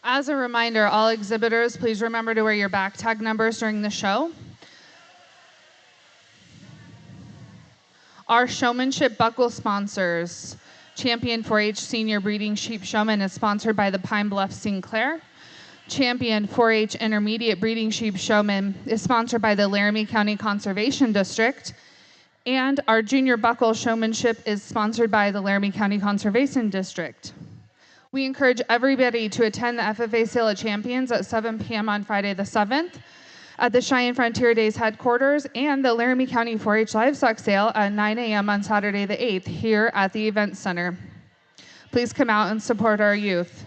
As a reminder, all exhibitors, please remember to wear your back tag numbers during the show. Our Showmanship buckle sponsors. Champion 4-H Senior Breeding Sheep Showman is sponsored by the Pine Bluff Sinclair. Champion 4-H Intermediate Breeding Sheep Showman is sponsored by the Laramie County Conservation District. And our Junior Buckle Showmanship is sponsored by the Laramie County Conservation District. We encourage everybody to attend the FFA Sale of Champions at 7 p.m. on Friday the 7th at the Cheyenne Frontier Days headquarters and the Laramie County 4-H Livestock Sale at 9 a.m. on Saturday the 8th here at the Event Center. Please come out and support our youth.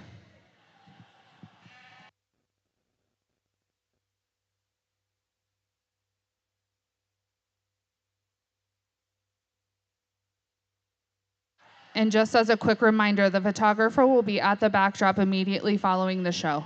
And just as a quick reminder, the photographer will be at the backdrop immediately following the show.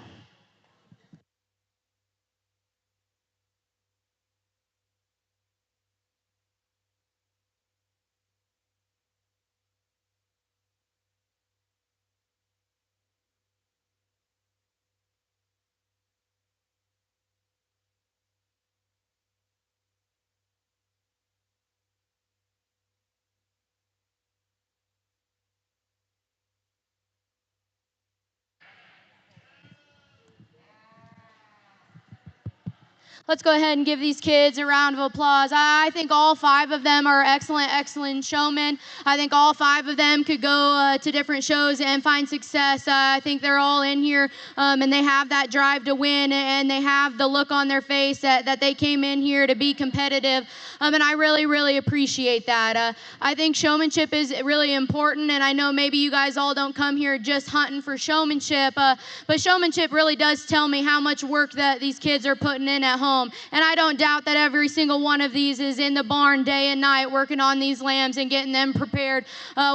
Let's go ahead and give these kids a round of applause. I think all 5 of them are excellent showmen. I think all 5 of them could go to different shows and find success. I think they're all in here and they have that drive to win, and they have the look on their face that they came in here to be competitive. And I really appreciate that. I think showmanship is really important, and I know maybe you guys all don't come here just hunting for showmanship, but showmanship really does tell me how much work that these kids are putting in at home. And I don't doubt that every single one of these is in the barn day and night working on these lambs and getting them prepared,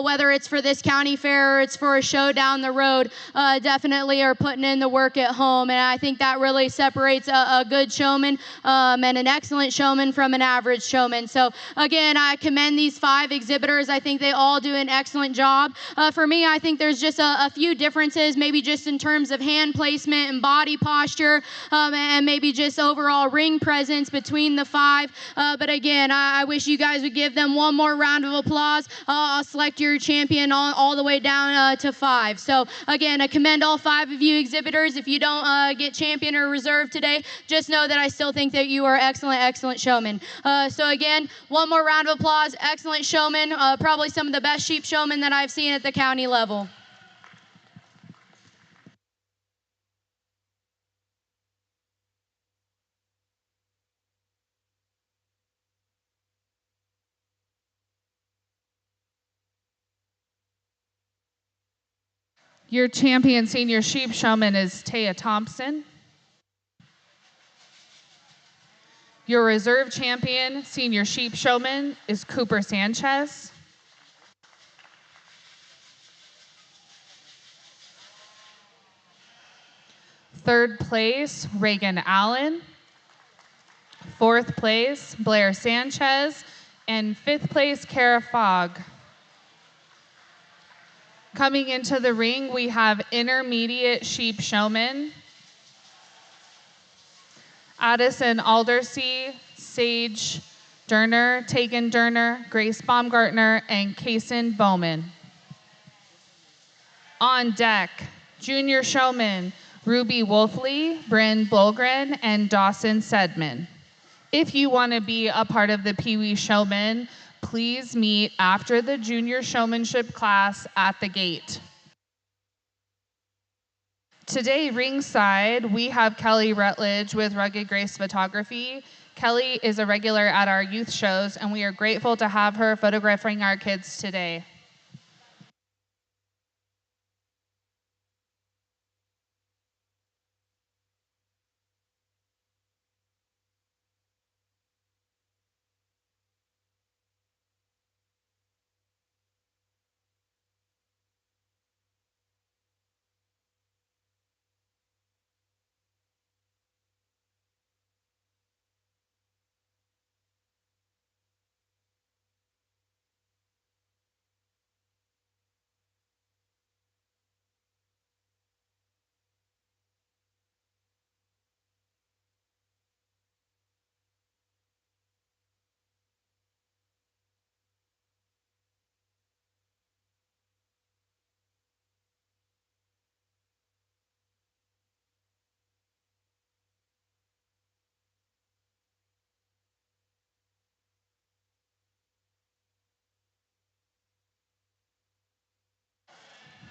whether it's for this county fair or it's for a show down the road. Definitely are putting in the work at home, and I think that really separates a good showman and an excellent showman from an average showman. So again, I commend these 5 exhibitors. I think they all do an excellent job. For me, I think there's just a few differences, maybe just in terms of hand placement and body posture, and maybe just overall ring presence between the 5. But again, I wish you guys would give them one more round of applause. I'll select your champion all the way down to 5. So again, I commend all 5 of you exhibitors. If you don't get champion or reserve today, just know that I still think that you are excellent showmen. So again, one more round of applause. Excellent showmen, probably some of the best sheep showmen that I've seen at the county level. Your champion senior sheep showman is Taya Thompson. Your reserve champion senior sheep showman is Cooper Sanchez. Third place, Reagan Allen. Fourth place, Blair Sanchez. And fifth place, Kara Fogg. Coming into the ring, we have intermediate sheep showmen. Addison Aldersey, Sage Durner, Tegan Durner, Grace Baumgartner, and Kason Bowman. On deck, junior showmen, Ruby Wolfley, Bryn Bulgren, and Dawson Sedman. If you want to be a part of the Pee Wee Showmen, please meet after the junior showmanship class at the gate. Today, ringside, we have Kelly Rutledge with Rugged Grace Photography. Kelly is a regular at our youth shows, and we are grateful to have her photographing our kids today.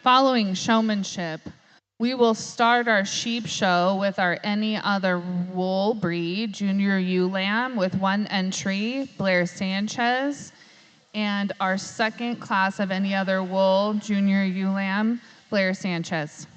Following Showmanship, we will start our sheep show with our Any Other Wool Breed Junior Ewe Lamb with 1 entry, Blair Sanchez, and our second class of Any Other Wool Junior Ewe Lamb, Blair Sanchez.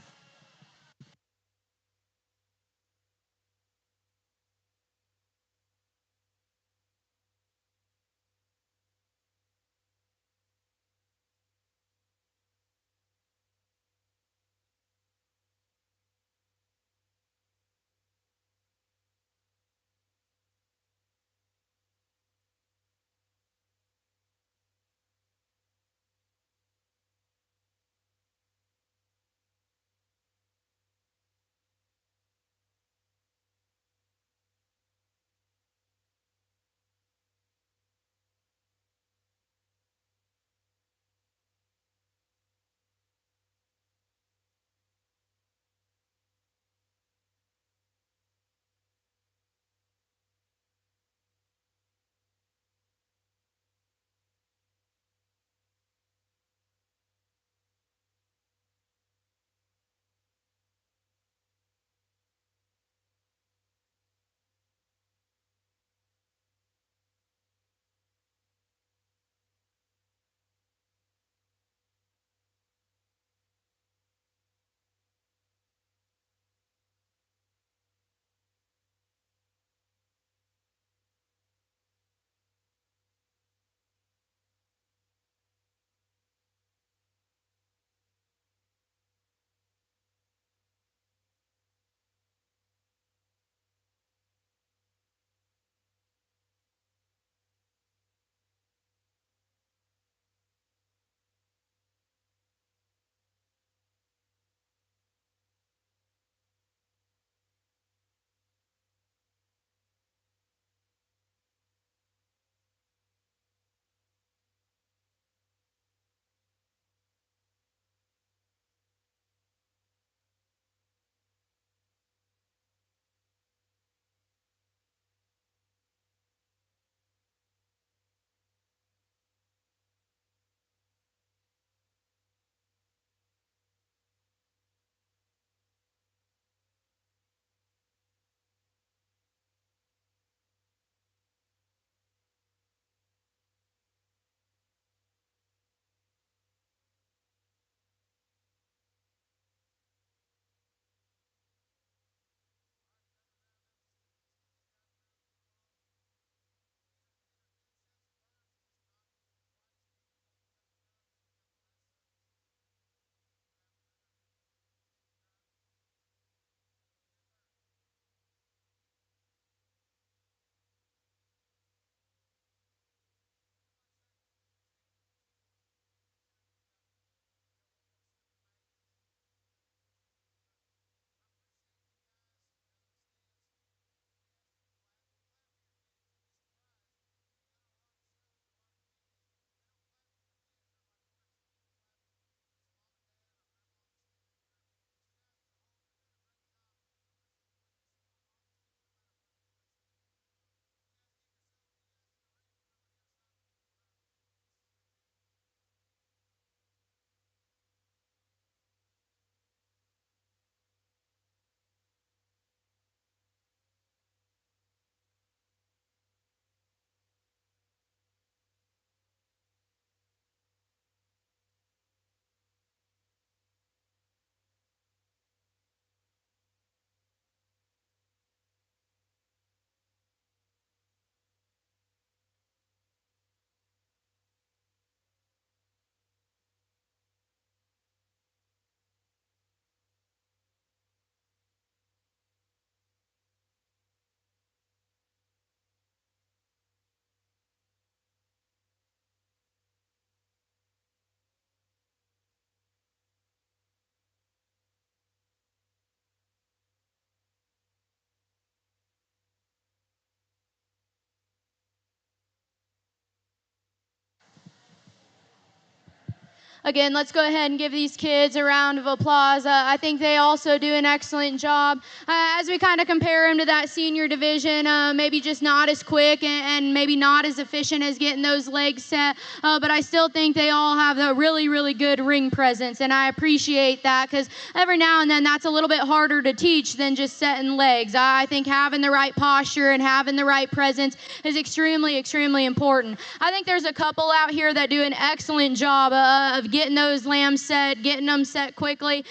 Again, let's go ahead and give these kids a round of applause. I think they also do an excellent job. As we kind of compare them to that senior division, maybe just not as quick and maybe not as efficient as getting those legs set, but I still think they all have a really, really good ring presence, and I appreciate that because every now and then that's a little bit harder to teach than just setting legs. I think having the right posture and having the right presence is extremely, extremely important. I think there's a couple out here that do an excellent job of getting those lambs set, getting them set quickly,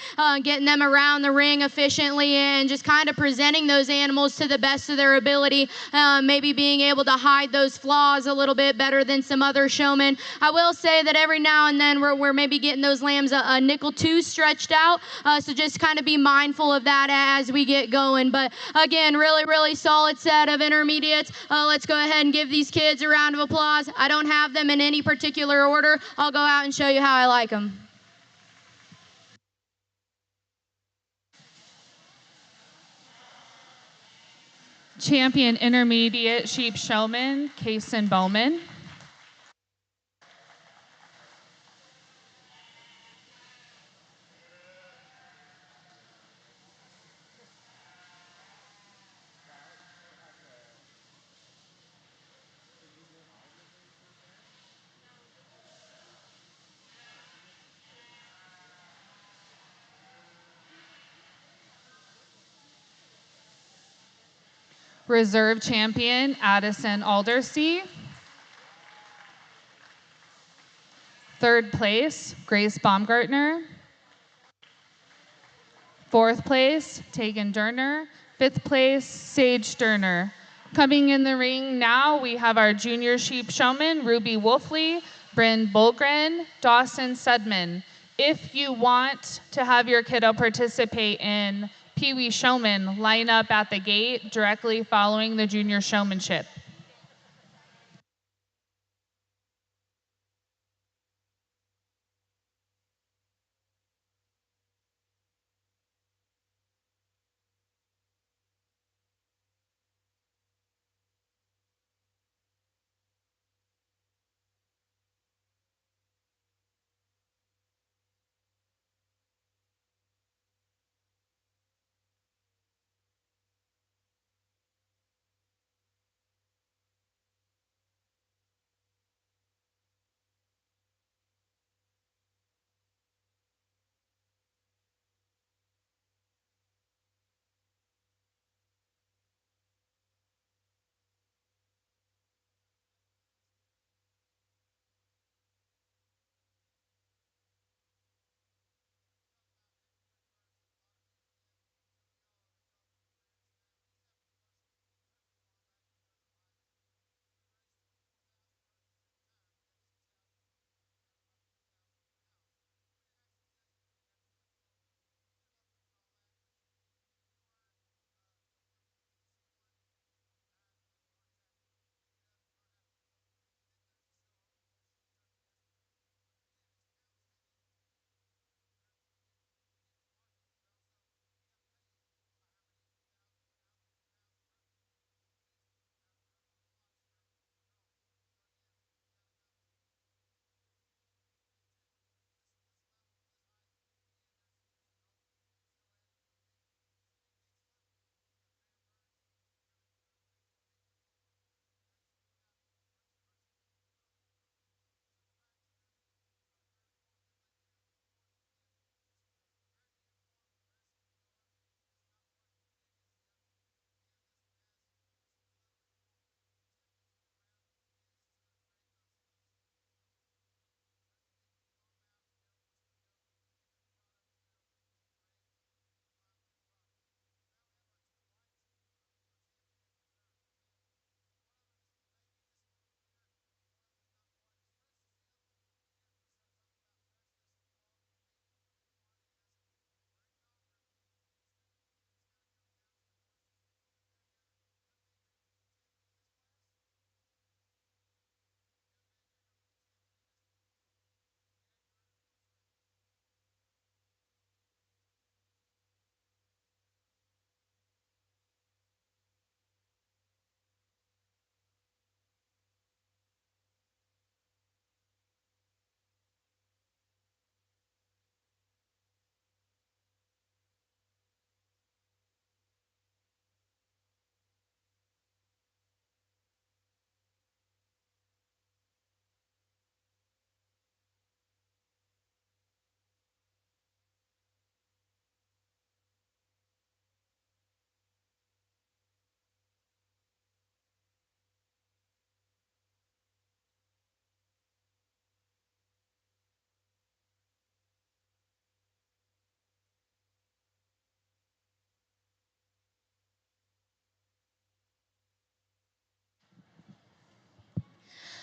getting them around the ring efficiently, and just kind of presenting those animals to the best of their ability, maybe being able to hide those flaws a little bit better than some other showmen. I will say that every now and then we're maybe getting those lambs a nickel too stretched out, so just kind of be mindful of that as we get going. But again, really, really solid set of intermediates. Let's go ahead and give these kids a round of applause. I don't have them in any particular order. I'll go out and show you how I like them. Champion Intermediate Sheep Showman, Kason Bowman. Reserve Champion, Addison Aldersea. Third place, Grace Baumgartner. Fourth place, Tegan Durner. Fifth place, Sage Durner. Coming in the ring now, we have our junior sheep showmen, Ruby Wolfley, Bryn Bulgren, Dawson Sudman. If you want to have your kiddo participate in Pee Wee Showman, line up at the gate directly following the junior showmanship.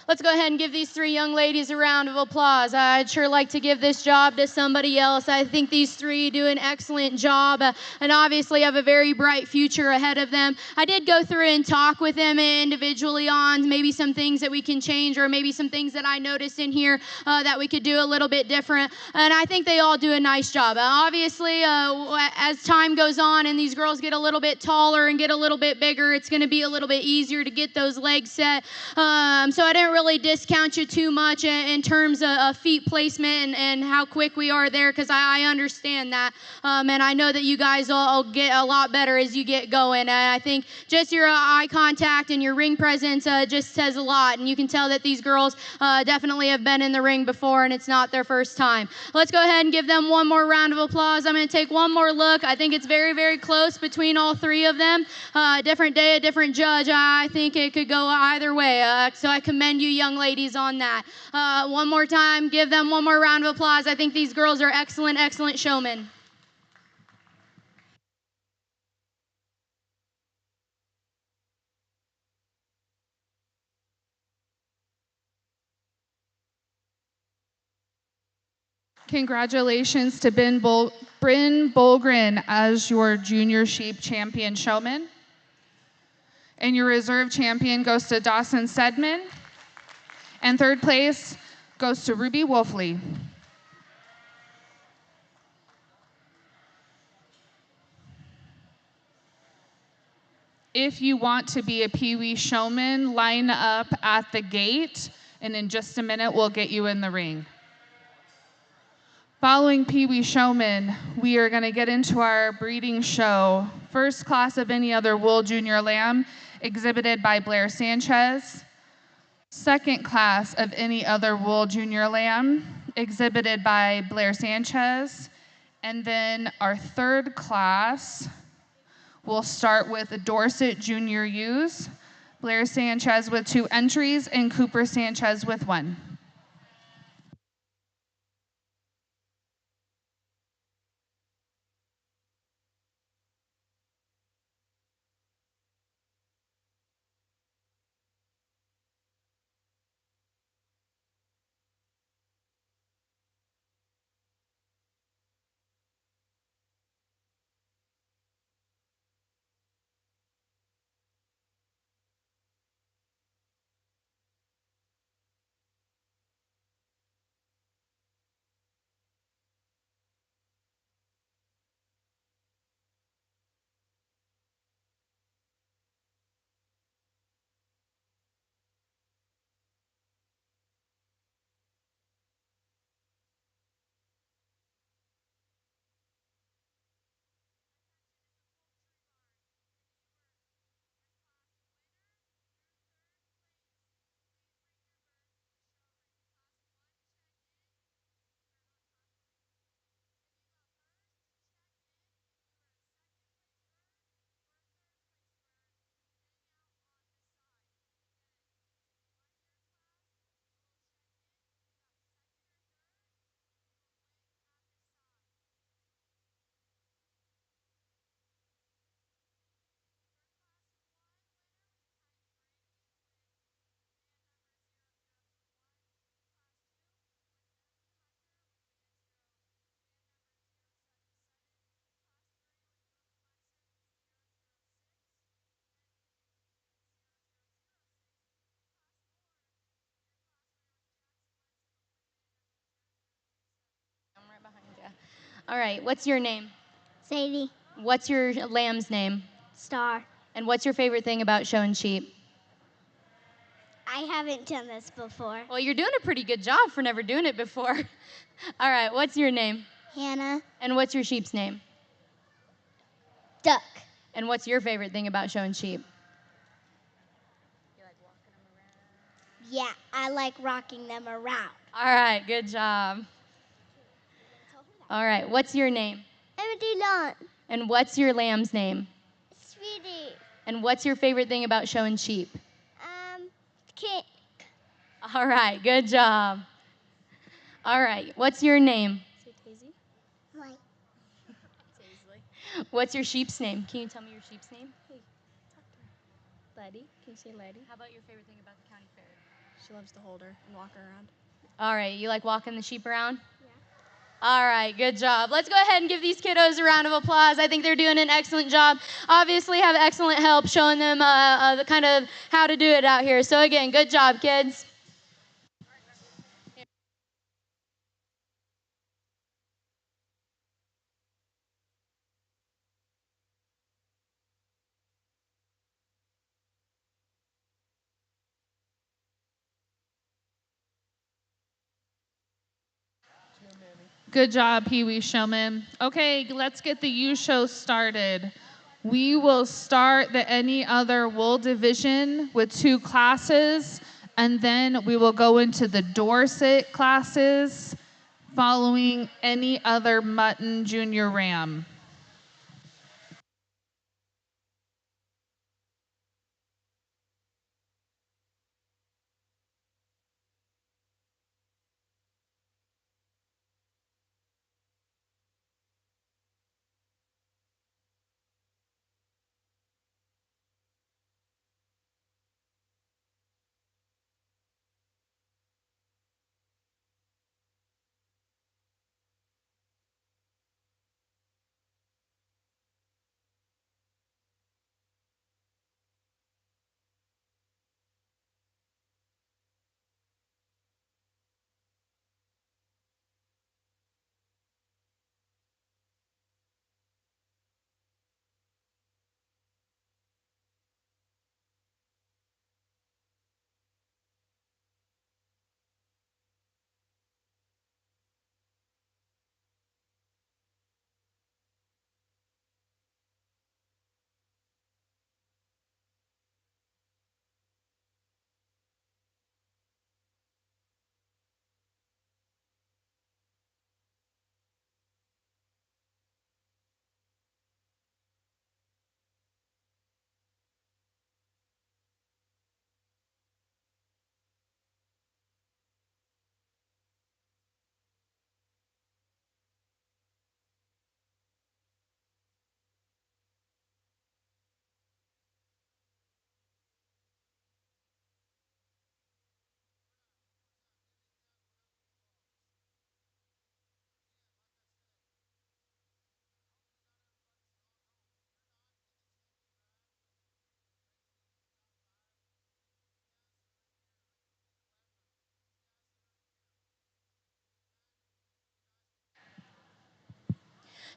Let's go ahead and give these three young ladies a round of applause. I'd sure like to give this job to somebody else. I think these three do an excellent job and obviously have a very bright future ahead of them. I did go through and talk with them individually on maybe some things that we can change or maybe some things that I noticed in here that we could do a little bit different. And I think they all do a nice job. Obviously, as time goes on and these girls get a little bit taller and get a little bit bigger, it's going to be a little bit easier to get those legs set. So I didn't really discount you too much in terms of feet placement and how quick we are there, because I understand that. And I know that you guys will get a lot better as you get going. And I think just your eye contact and your ring presence just says a lot. And you can tell that these girls definitely have been in the ring before and it's not their first time. Let's go ahead and give them one more round of applause. I'm going to take one more look. I think it's very, very close between all three of them. Different day, a different judge. I think it could go either way. So I commend you young ladies on that. One more time, give them one more round of applause. I think these girls are excellent, excellent showmen. Congratulations to Bryn Bolgren as your junior sheep champion showman. And your reserve champion goes to Dawson Sedman. And third place goes to Ruby Wolfley. If you want to be a Pee Wee showman, line up at the gate, and in just a minute, we'll get you in the ring. Following Pee Wee showman, we are gonna get into our breeding show. First class of any other wool junior lamb, exhibited by Blair Sanchez. Second class of any other wool junior lamb, exhibited by Blair Sanchez. And then our third class, we'll start with Dorset Junior Ewes, Blair Sanchez with 2 entries and Cooper Sanchez with 1. All right, what's your name? Sadie. What's your lamb's name? Star. And what's your favorite thing about showing sheep? I haven't done this before. Well, you're doing a pretty good job for never doing it before. All right, what's your name? Hannah. And what's your sheep's name? Duck. And what's your favorite thing about showing sheep? Yeah, I like rocking them around. All right, good job. All right, what's your name? Emily Lawn. And what's your lamb's name? Sweetie. And what's your favorite thing about showing sheep? Kit. All right, good job. All right, what's your name? White. What's your sheep's name? Can you tell me your sheep's name? Laddie. Can you say Laddie? How about your favorite thing about the county fair? She loves to hold her and walk her around. All right, you like walking the sheep around? Yeah. All right, good job. Let's go ahead and give these kiddos a round of applause. I think they're doing an excellent job. Obviously have excellent help showing them the kind of how to do it out here. So again, good job, kids. Good job, Pee Wee Showman. Okay, let's get the U show started. We will start the Any Other Wool division with 2 classes, and then we will go into the Dorset classes, following Any Other Mutton Junior Ram.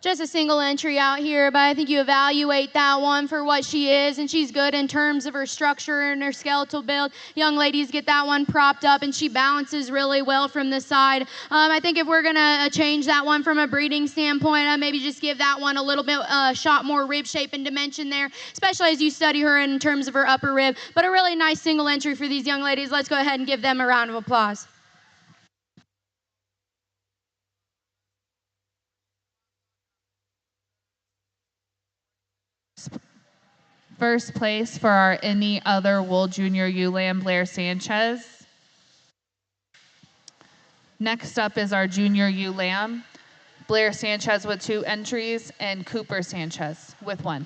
Just a single entry out here, but I think you evaluate that one for what she is, and she's good in terms of her structure and her skeletal build. Young ladies get that one propped up, and she balances really well from the side. I think if we're gonna change that one from a breeding standpoint, maybe just give that one a little bit shot more rib shape and dimension there, especially as you study her in terms of her upper rib. But a really nice single entry for these young ladies. Let's go ahead and give them a round of applause. First place for our Any Other Wool Junior U Lamb, Blair Sanchez. Next up is our Junior U Lamb, Blair Sanchez with 2 entries, and Cooper Sanchez with 1.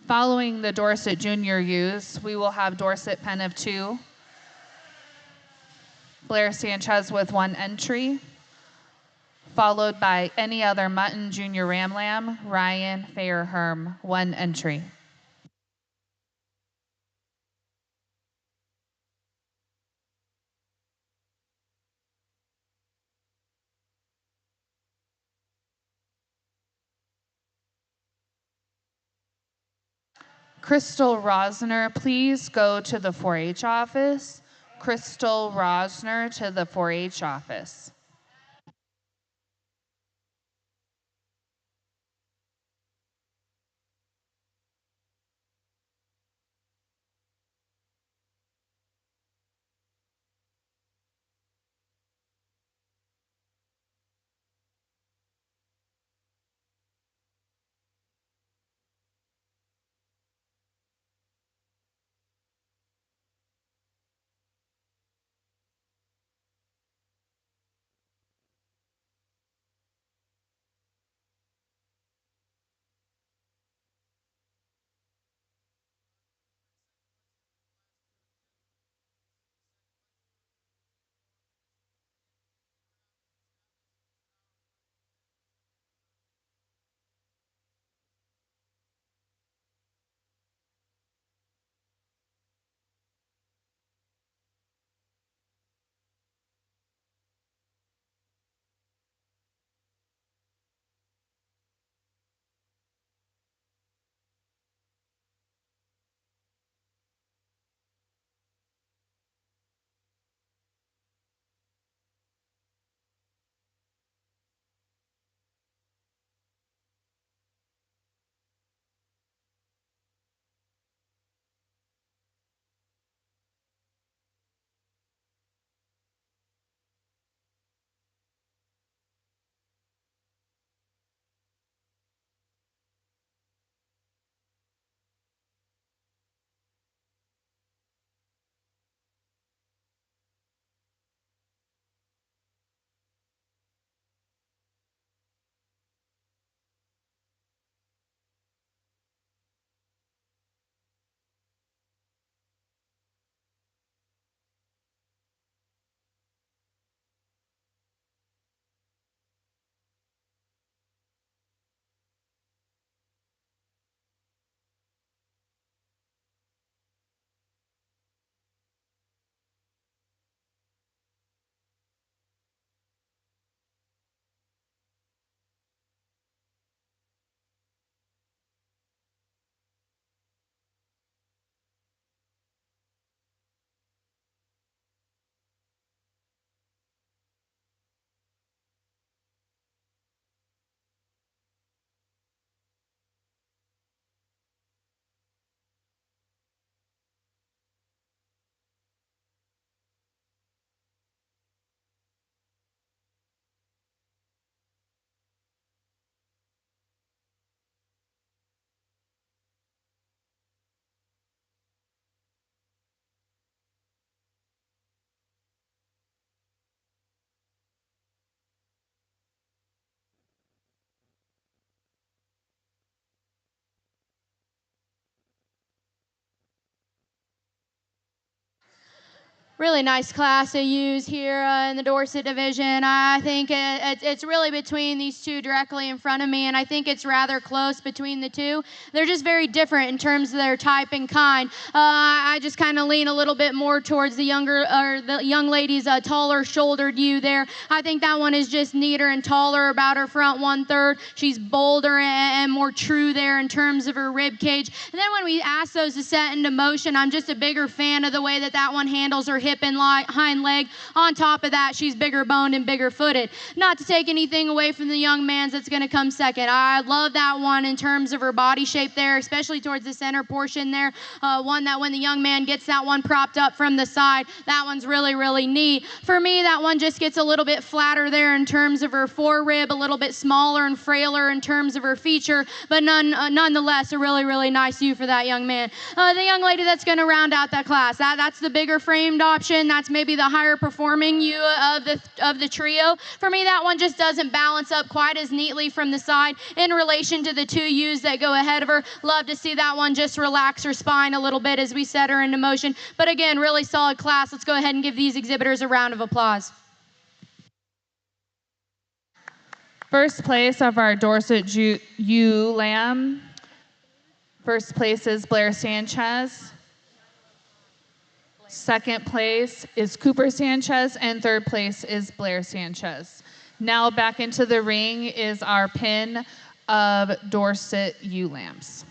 Following the Dorset Junior U's, we will have Dorset Pen of 2, Blair Sanchez with 1 entry, followed by Any Other Mutton Junior Ram Lamb, Ryan Fairherm, 1 entry. Crystal Rosner, please go to the 4-H office. Crystal Rosner to the 4-H office. Really nice class to use here in the Dorset division. I think it's really between these two directly in front of me, and I think it's rather close between the two. They're just very different in terms of their type and kind. I just kind of lean a little bit more towards the young lady's taller shouldered ewe there. I think that one is just neater and taller about her front 1/3. She's bolder and more true there in terms of her rib cage. And then when we ask those to set into motion, I'm just a bigger fan of the way that one handles her hip and hind leg. On top of that, she's bigger boned and bigger footed. Not to take anything away from the young man's that's going to come second. I love that one in terms of her body shape there, especially towards the center portion there. One that when the young man gets that one propped up from the side, that one's really, really neat. For me, that one just gets a little bit flatter there in terms of her forerib, a little bit smaller and frailer in terms of her feature, but nonetheless, a really, really nice ewe for that young man. The young lady that's going to round out that class, that's the bigger framed option. That's maybe the higher performing ewe of the trio. For me, that one just doesn't balance up quite as neatly from the side in relation to the two ewes that go ahead of her. Love to see that one just relax her spine a little bit as we set her into motion. But again, really solid class. Let's go ahead and give these exhibitors a round of applause. First place of our Dorset ewe lamb. First place is Blair Sanchez. Second place is Cooper Sanchez, and third place is Blair Sanchez. Now back into the ring is our pin of Dorset ewe lambs.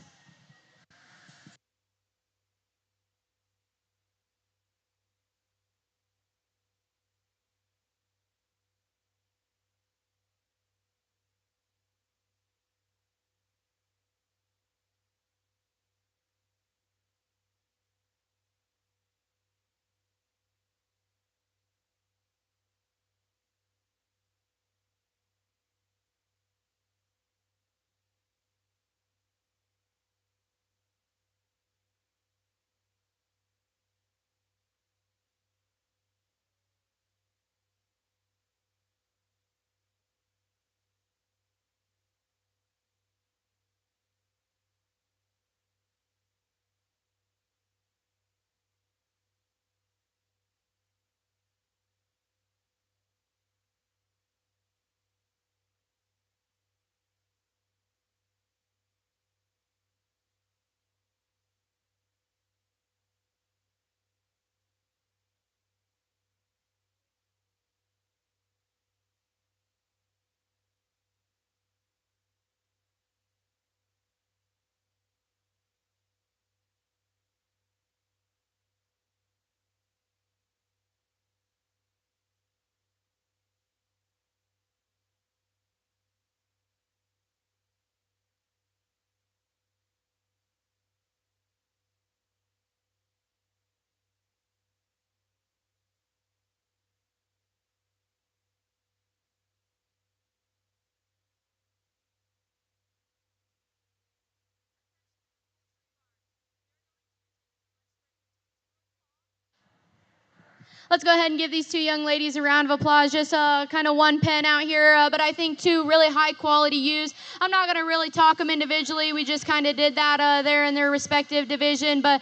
Let's go ahead and give these two young ladies a round of applause. Just kind of one pen out here, but I think two really high quality ewes. I'm not going to really talk them individually. We just kind of did that there in their respective division, but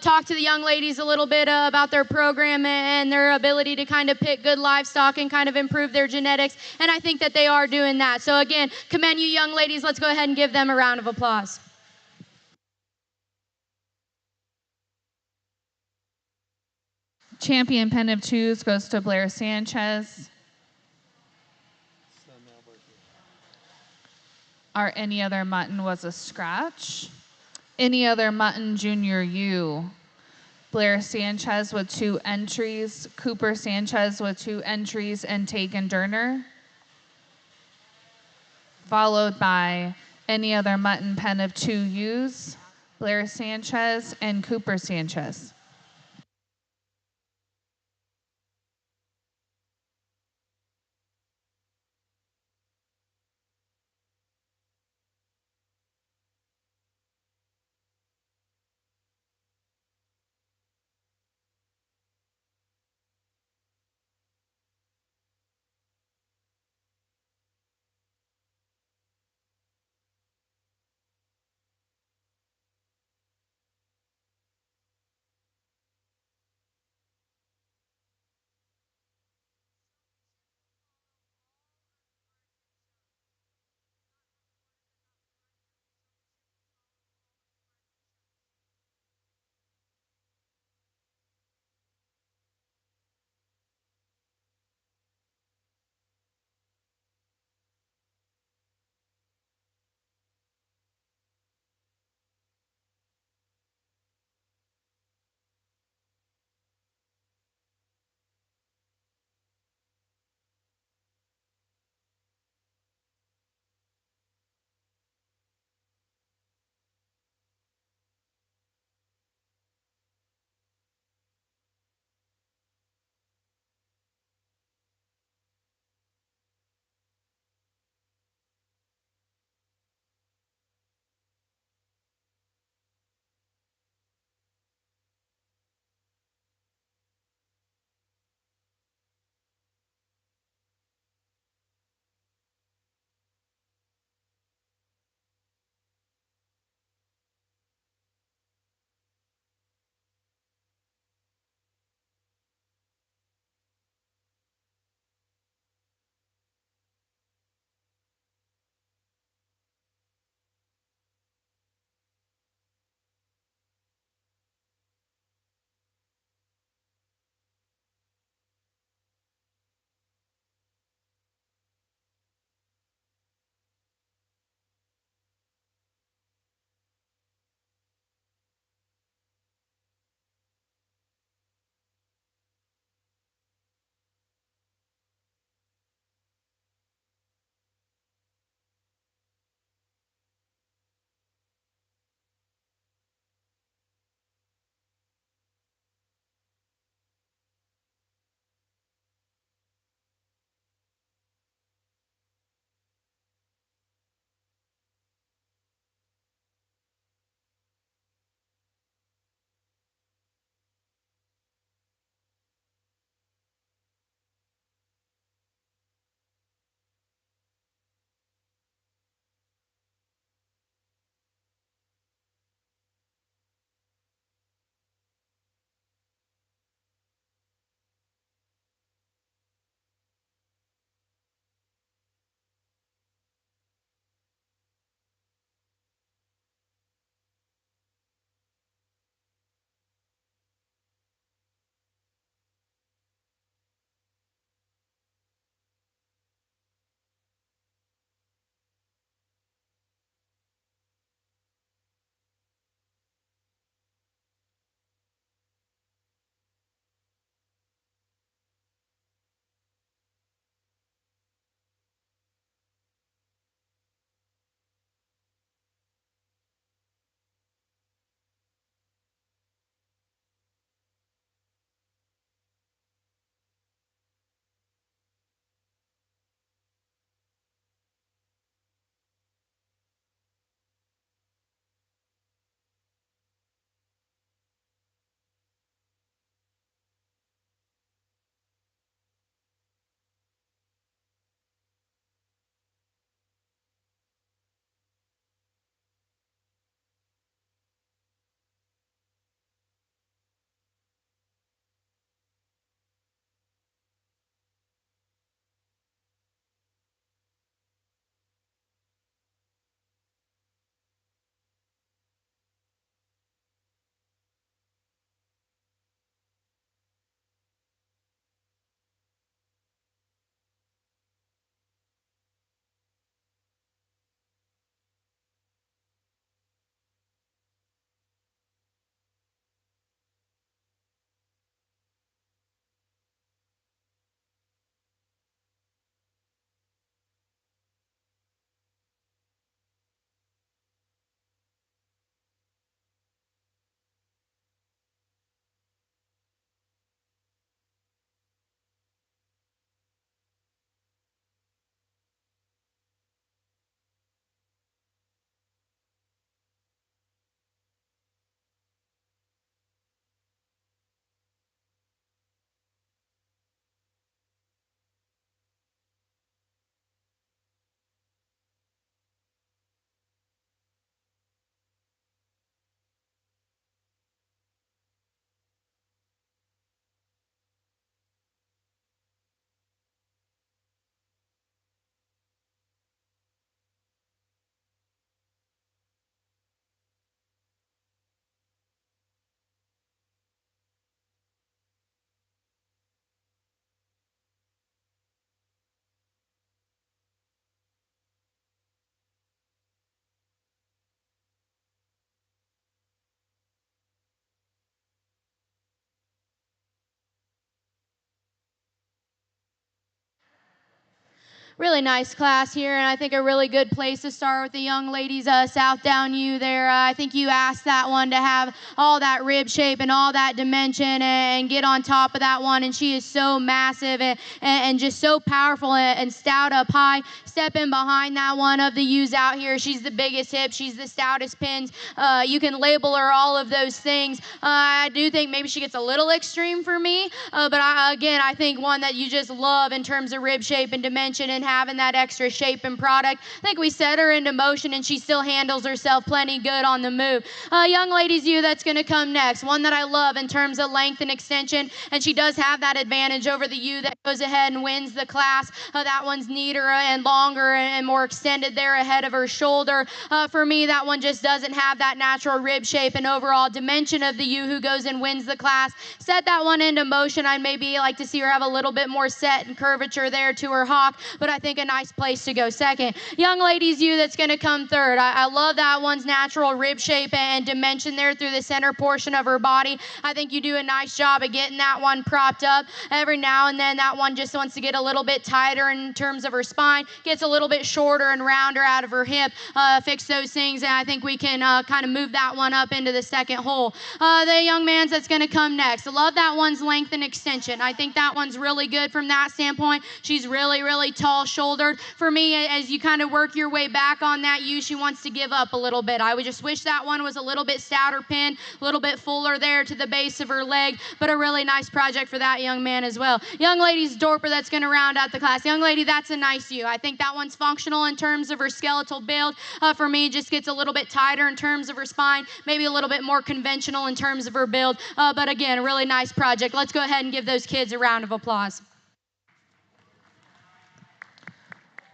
talk to the young ladies a little bit about their program and their ability to kind of pick good livestock and kind of improve their genetics, and I think that they are doing that. So again, commend you young ladies. Let's go ahead and give them a round of applause. Champion pen of twos goes to Blair Sanchez. Our any other mutton was a scratch. Any other mutton junior ewe. Blair Sanchez with 2 entries. Cooper Sanchez with 2 entries, and Tegan Durner. Followed by any other mutton pen of 2 ewes. Blair Sanchez and Cooper Sanchez. Really nice class here, and I think a really good place to start with the young ladies, South Down U there. I think you asked that one to have all that rib shape and all that dimension and get on top of that one, and she is so massive and just so powerful and stout up high. Stepping behind that one of the U's out here, she's the biggest hip, she's the stoutest pins. You can label her all of those things. I do think maybe she gets a little extreme for me, but I think one that you just love in terms of rib shape and dimension and having that extra shape and product. I think we set her into motion and she still handles herself plenty good on the move. Young ladies U that's going to come next, one that I love in terms of length and extension, and she does have that advantage over the U that goes ahead and wins the class. That one's neater and longer and more extended there ahead of her shoulder. For me, that one just doesn't have that natural rib shape and overall dimension of the U who goes and wins the class. Set that one into motion. I'd maybe like to see her have a little bit more set and curvature there to her hock, but I think a nice place to go second. Young ladies U that's going to come third. I love that one's natural rib shape and dimension there through the center portion of her body. I think you do a nice job of getting that one propped up. Every now and then that one just wants to get a little bit tighter in terms of her spine, gets a little bit shorter and rounder out of her hip. Fix those things, and I think we can kind of move that one up into the second hole. The young man's that's going to come next. I love that one's length and extension. I think that one's really good from that standpoint. She's really, really tall shouldered. For me, as you kind of work your way back on that U, she wants to give up a little bit. I would just wish that one was a little bit stouter pin, a little bit fuller there to the base of her leg, but a really nice project for that young man as well. Young lady's Dorper that's going to round out the class. Young lady, that's a nice U. I think that one's functional in terms of her skeletal build. For me, just gets a little bit tighter in terms of her spine, maybe a little bit more conventional in terms of her build, but again, a really nice project. Let's go ahead and give those kids a round of applause.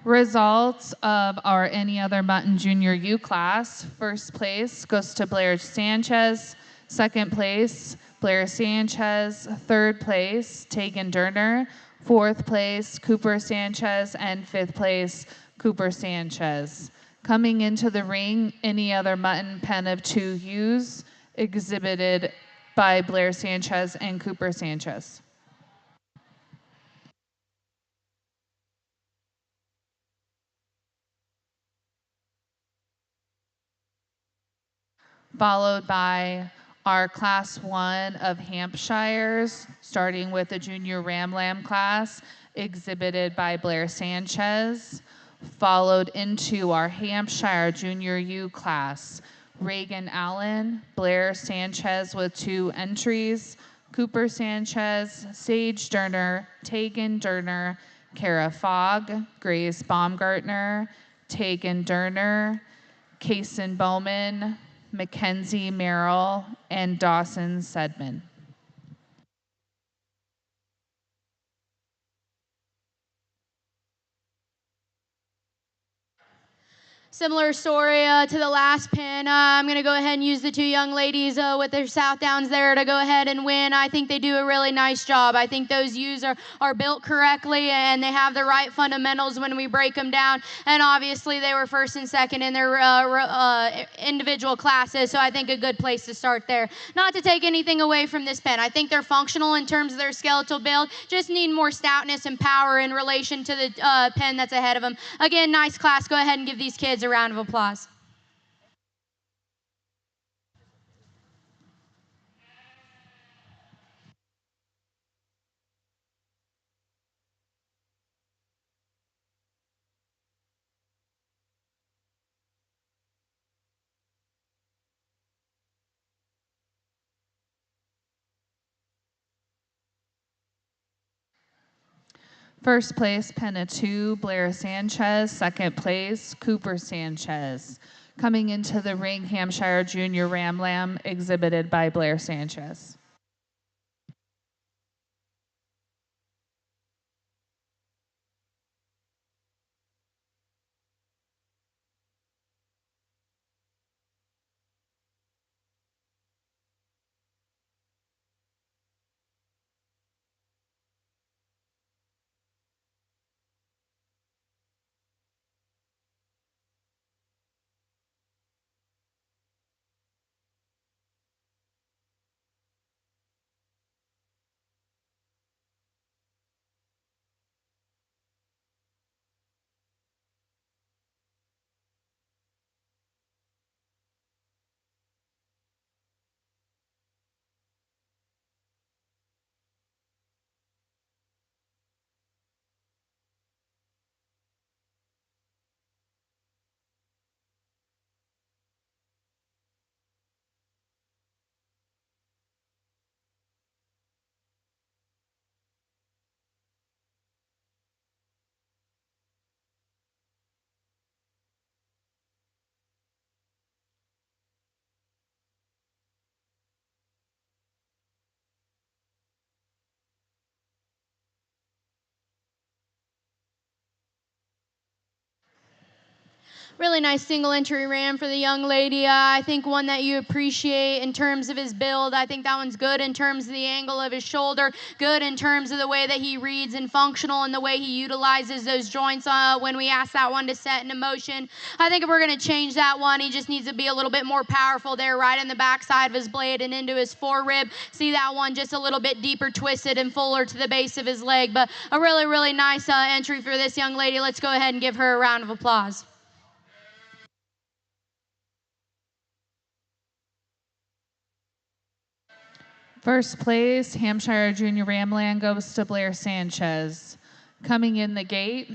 Results of our Any Other Mutton Junior U class. First place goes to Blair Sanchez. Second place, Blair Sanchez. Third place, Tegan Durner. Fourth place, Cooper Sanchez. And fifth place, Cooper Sanchez. Coming into the ring, Any Other Mutton pen of 2 U's, exhibited by Blair Sanchez and Cooper Sanchez. Followed by our Class 1 of Hampshires, starting with the Junior Ram Lamb class, exhibited by Blair Sanchez. Followed into our Hampshire Junior U class, Reagan Allen, Blair Sanchez with 2 entries, Cooper Sanchez, Sage Durner, Tegan Durner, Kara Fogg, Grace Baumgartner, Tegan Durner, Kason Bowman, Mackenzie Merrill, and Dawson Sedman. Similar story to the last pin. I'm going to go ahead and use the 2 young ladies with their South Downs there to go ahead and win. I think they do a really nice job. I think those U's are built correctly and they have the right fundamentals when we break them down. And obviously they were first and second in their individual classes, so I think a good place to start there. Not to take anything away from this pen. I think they're functional in terms of their skeletal build. Just need more stoutness and power in relation to the pen that's ahead of them. Again, nice class. Go ahead and give these kids a round of applause. First place, Penna 2, Blair Sanchez. Second place, Cooper Sanchez. Coming into the ring, Hampshire Junior Ram Lamb, exhibited by Blair Sanchez. Really nice single entry ram for the young lady. I think one that you appreciate in terms of his build. I think that one's good in terms of the angle of his shoulder, good in terms of the way that he reads and functional and the way he utilizes those joints when we ask that one to set into motion. I think if we're going to change that one, he just needs to be a little bit more powerful there right in the backside of his blade and into his forerib. See that one just a little bit deeper twisted and fuller to the base of his leg. But a really, really nice entry for this young lady. Let's go ahead and give her a round of applause. First place, Hampshire Junior Ramland goes to Blair Sanchez. Coming in the gate,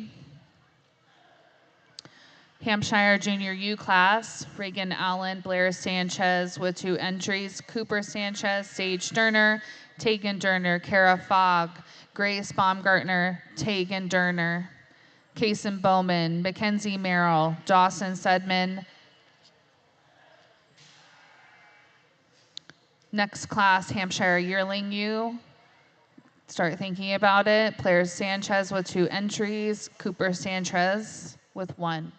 Hampshire Junior U class, Reagan Allen, Blair Sanchez with 2 entries, Cooper Sanchez, Sage Derner, Tegan Derner, Kara Fogg, Grace Baumgartner, Tegan Derner, Kason Bowman, Mackenzie Merrill, Dawson Sedman. Next class, Hampshire Yearling U. Start thinking about it. Blair Sanchez with 2 entries, Cooper Sanchez with 1.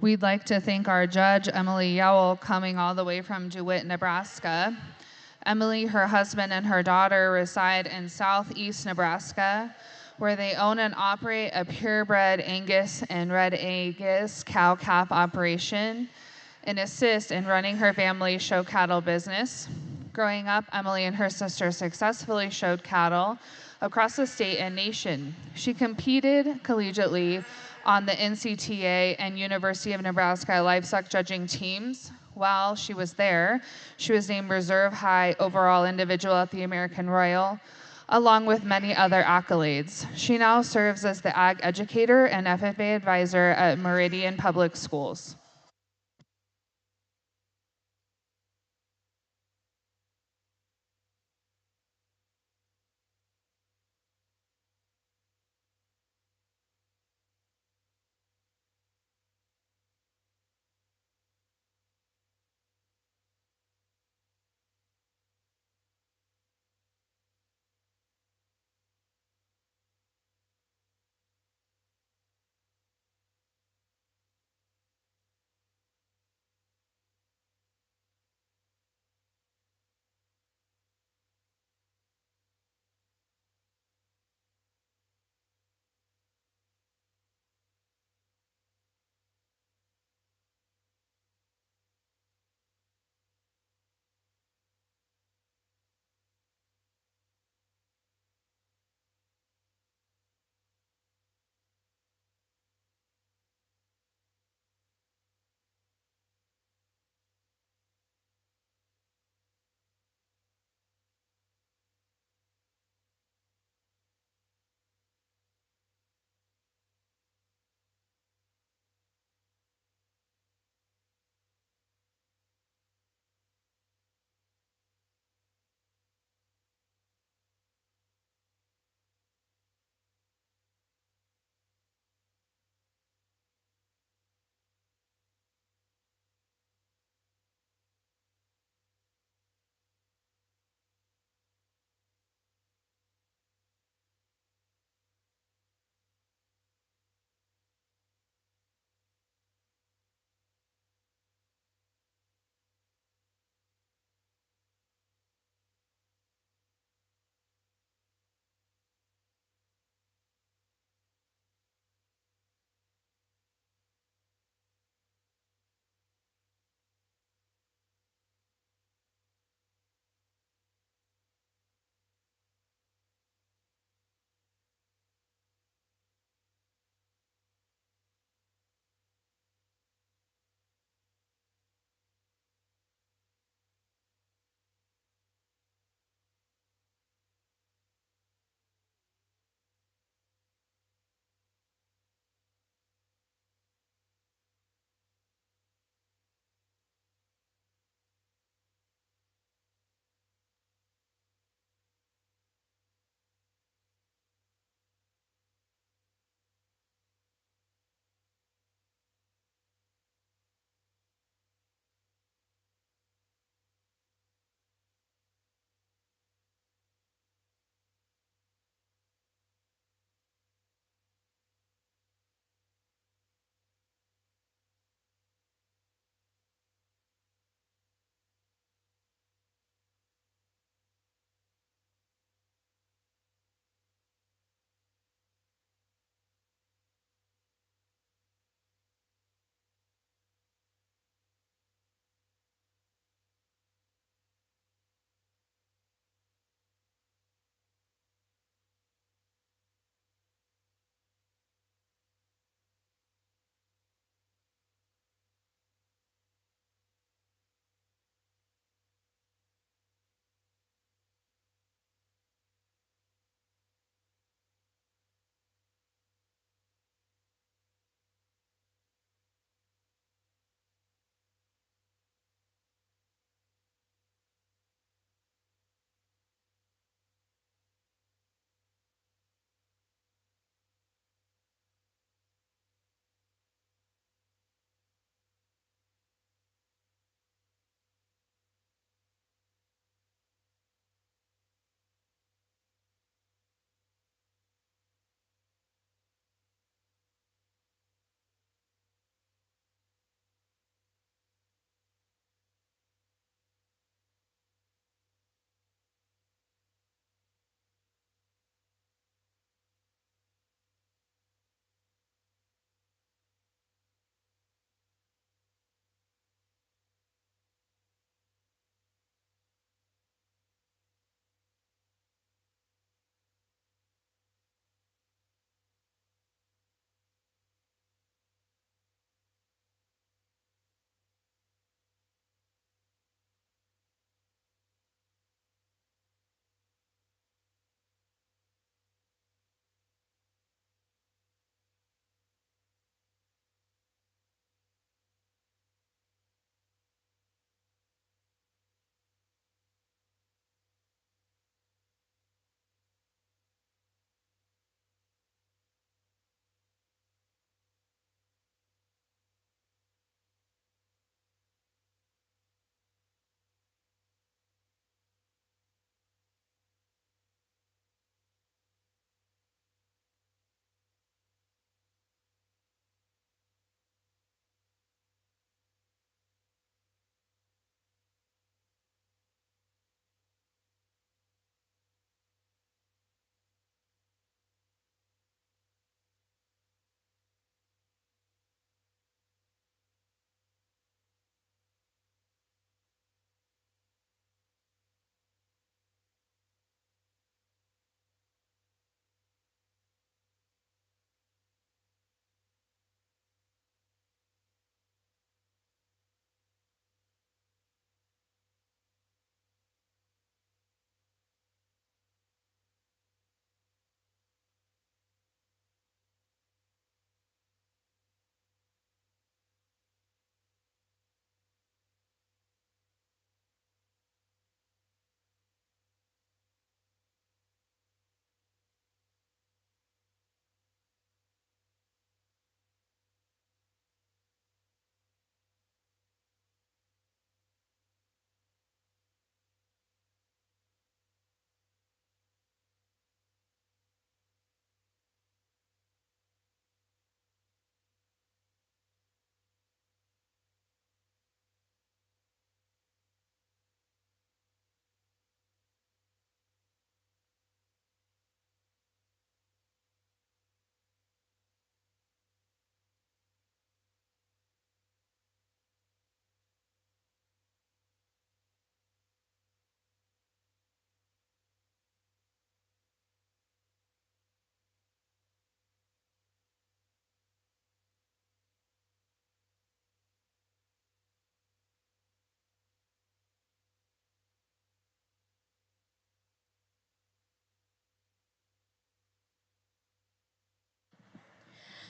We'd like to thank our judge, Emily Yowell, coming all the way from DeWitt, Nebraska. Emily, her husband, and her daughter reside in southeast Nebraska, where they own and operate a purebred Angus and Red Angus cow-calf operation and assist in running her family's show cattle business. Growing up, Emily and her sister successfully showed cattle across the state and nation. She competed collegiately on the NCTA and University of Nebraska livestock judging teams. While she was there, she was named Reserve High Overall Individual at the American Royal, along with many other accolades. She now serves as the Ag Educator and FFA Advisor at Meridian Public Schools.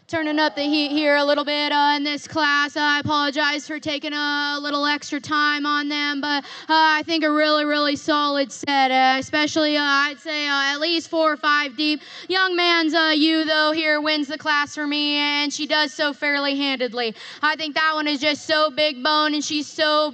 turning up the heat here a little bit in this class. I apologize for taking a little extra time on them, but I think a really, really solid set, especially I'd say at least 4 or 5 deep. Young man's you, though, here wins the class for me, and she does so fairly handedly. I think that one is just so big bone, and she's so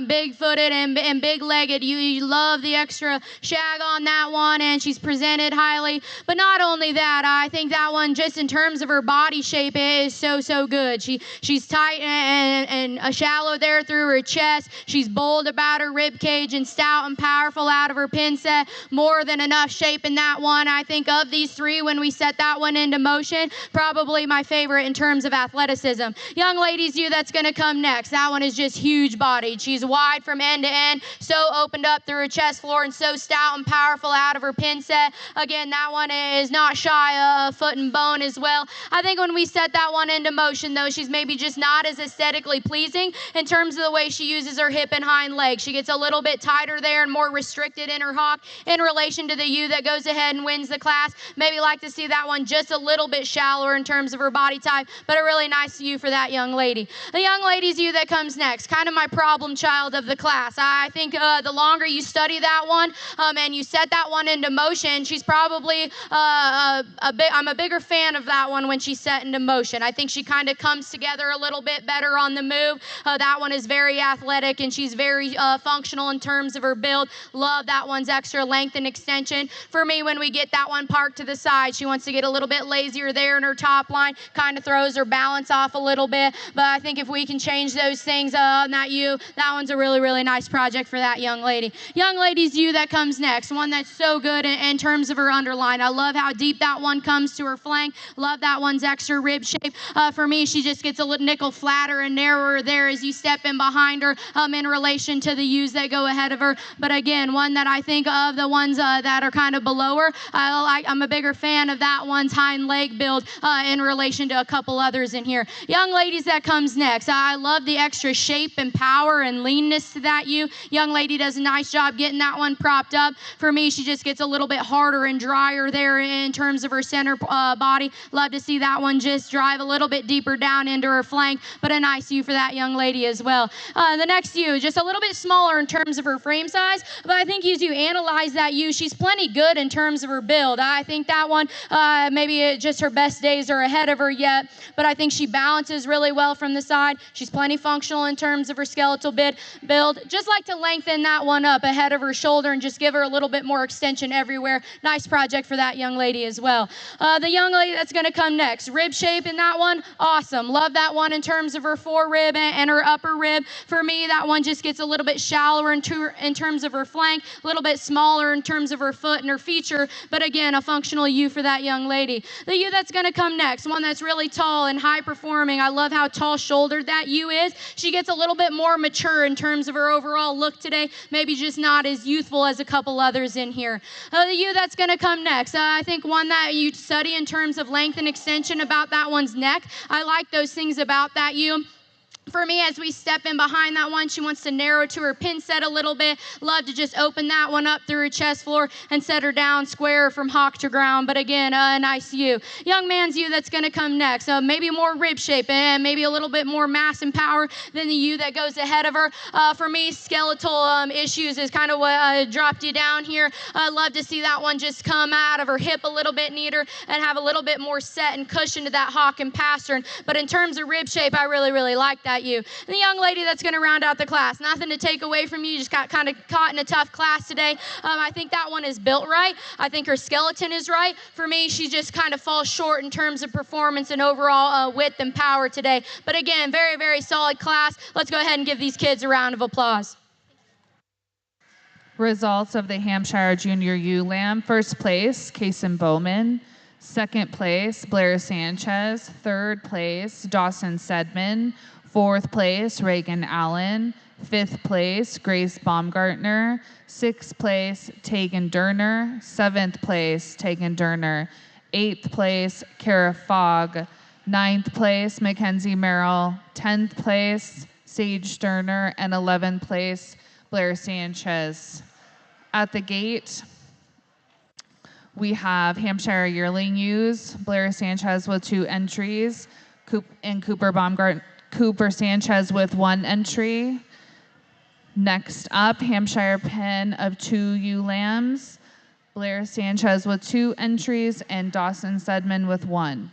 big-footed and big-legged. You love the extra shag on that one, and she's presented highly. But not only that, I think that one, just in terms of her body shape, is so good. She's tight and shallow there through her chest. She's bold about her rib cage and stout and powerful out of her pin set. More than enough shape in that one. I think of these 3, when we set that one into motion, probably my favorite in terms of athleticism. Young ladies, you that's going to come next. That one is just huge bodied. She's wide from end to end, so opened up through her chest floor, and so stout and powerful out of her pin set. Again, that one is not shy of foot and bone as well. I think when we set that one into motion, though, she's maybe just not as aesthetically pleasing in terms of the way she uses her hip and hind leg. She gets a little bit tighter there and more restricted in her hawk in relation to the ewe that goes ahead and wins the class. Maybe like to see that one just a little bit shallower in terms of her body type, but a really nice ewe for that young lady. The young lady's ewe that comes next, kind of my problem child of the class. I think the longer you study that one and you set that one into motion, she's probably I'm a bigger fan of that one when she's set into motion. I think she kind of comes together a little bit better on the move. That one is very athletic, and she's very functional in terms of her build. Love that one's extra length and extension. For me, when we get that one parked to the side, she wants to get a little bit lazier there in her top line, kind of throws her balance off a little bit. But I think if we can change those things on that ewe, that one's a really, really nice project for that young lady. Young lady's ewe that comes next, one that's so good in terms of her underline. I love how deep that one comes to her flank. Love that one's extra rib shape. For me, she just gets a little nickel flatter and narrower there as you step in behind her in relation to the ewes that go ahead of her. But again, one that I think of the ones that are kind of below her, I'm a bigger fan of that one's hind leg build in relation to a couple others in here. Young ladies, that comes next. I love the extra shape and power and leanness to that ewe. Young lady does a nice job getting that one propped up. For me, she just gets a little bit harder and drier there in terms of her center body. Love to see that one just drive a little bit deeper down into her flank, but a nice ewe for that young lady as well. The next ewe, just a little bit smaller in terms of her frame size, but I think as you analyze that ewe, she's plenty good in terms of her build. I think that one, maybe just her best days are ahead of her yet, but I think she balances really well from the side. She's plenty functional in terms of her skeletal build. Just like to lengthen that one up ahead of her shoulder and just give her a little bit more extension everywhere. Nice project for that young lady as well. The young lady that's going to come next, rib shape in that one, awesome. Love that one in terms of her fore rib and her upper rib. For me, that one just gets a little bit shallower in terms of her flank, a little bit smaller in terms of her foot and her feature, but again, a functional ewe for that young lady. The ewe that's going to come next, one that's really tall and high performing. I love how tall shouldered that ewe is. She gets a little bit more mature in terms of her overall look today, maybe just not as youthful as a couple others in here. The ewe that's going to come next, I think one that you study in terms of length and extension about that one's neck. I like those things about that ewe. For me, as we step in behind that one, she wants to narrow to her pin set a little bit. Love to just open that one up through her chest floor and set her down square from hawk to ground. But again, a nice ewe. Young man's ewe that's going to come next. Maybe more rib shape and maybe a little bit more mass and power than the ewe that goes ahead of her. For me, skeletal issues is kind of what dropped you down here. I love to see that one just come out of her hip a little bit neater and have a little bit more set and cushion to that hawk and pastern. But in terms of rib shape, I really, really like that ewe. And the young lady that's going to round out the class, nothing to take away from you, just got kind of caught in a tough class today. I think that one is built right. I think her skeleton is right. For me, she just kind of falls short in terms of performance and overall width and power today. But again, very, very solid class. Let's go ahead and give these kids a round of applause. Results of the Hampshire Junior Ewe Lamb. First place, Kason Bowman. Second place, Blair Sanchez. Third place, Dawson Sedman. Fourth place, Reagan Allen. Fifth place, Grace Baumgartner. Sixth place, Tegan Durner. Seventh place, Tegan Durner. Eighth place, Kara Fogg. Ninth place, Mackenzie Merrill. 10th place, Sage Sterner. And 11th place, Blair Sanchez. At the gate, We have Hampshire Yearling Ewes, Blair Sanchez with 2 entries, and Cooper Sanchez with 1 entry. Next up, Hampshire Pen of 2 ewe lambs, Blair Sanchez with 2 entries, and Dawson Sedman with 1.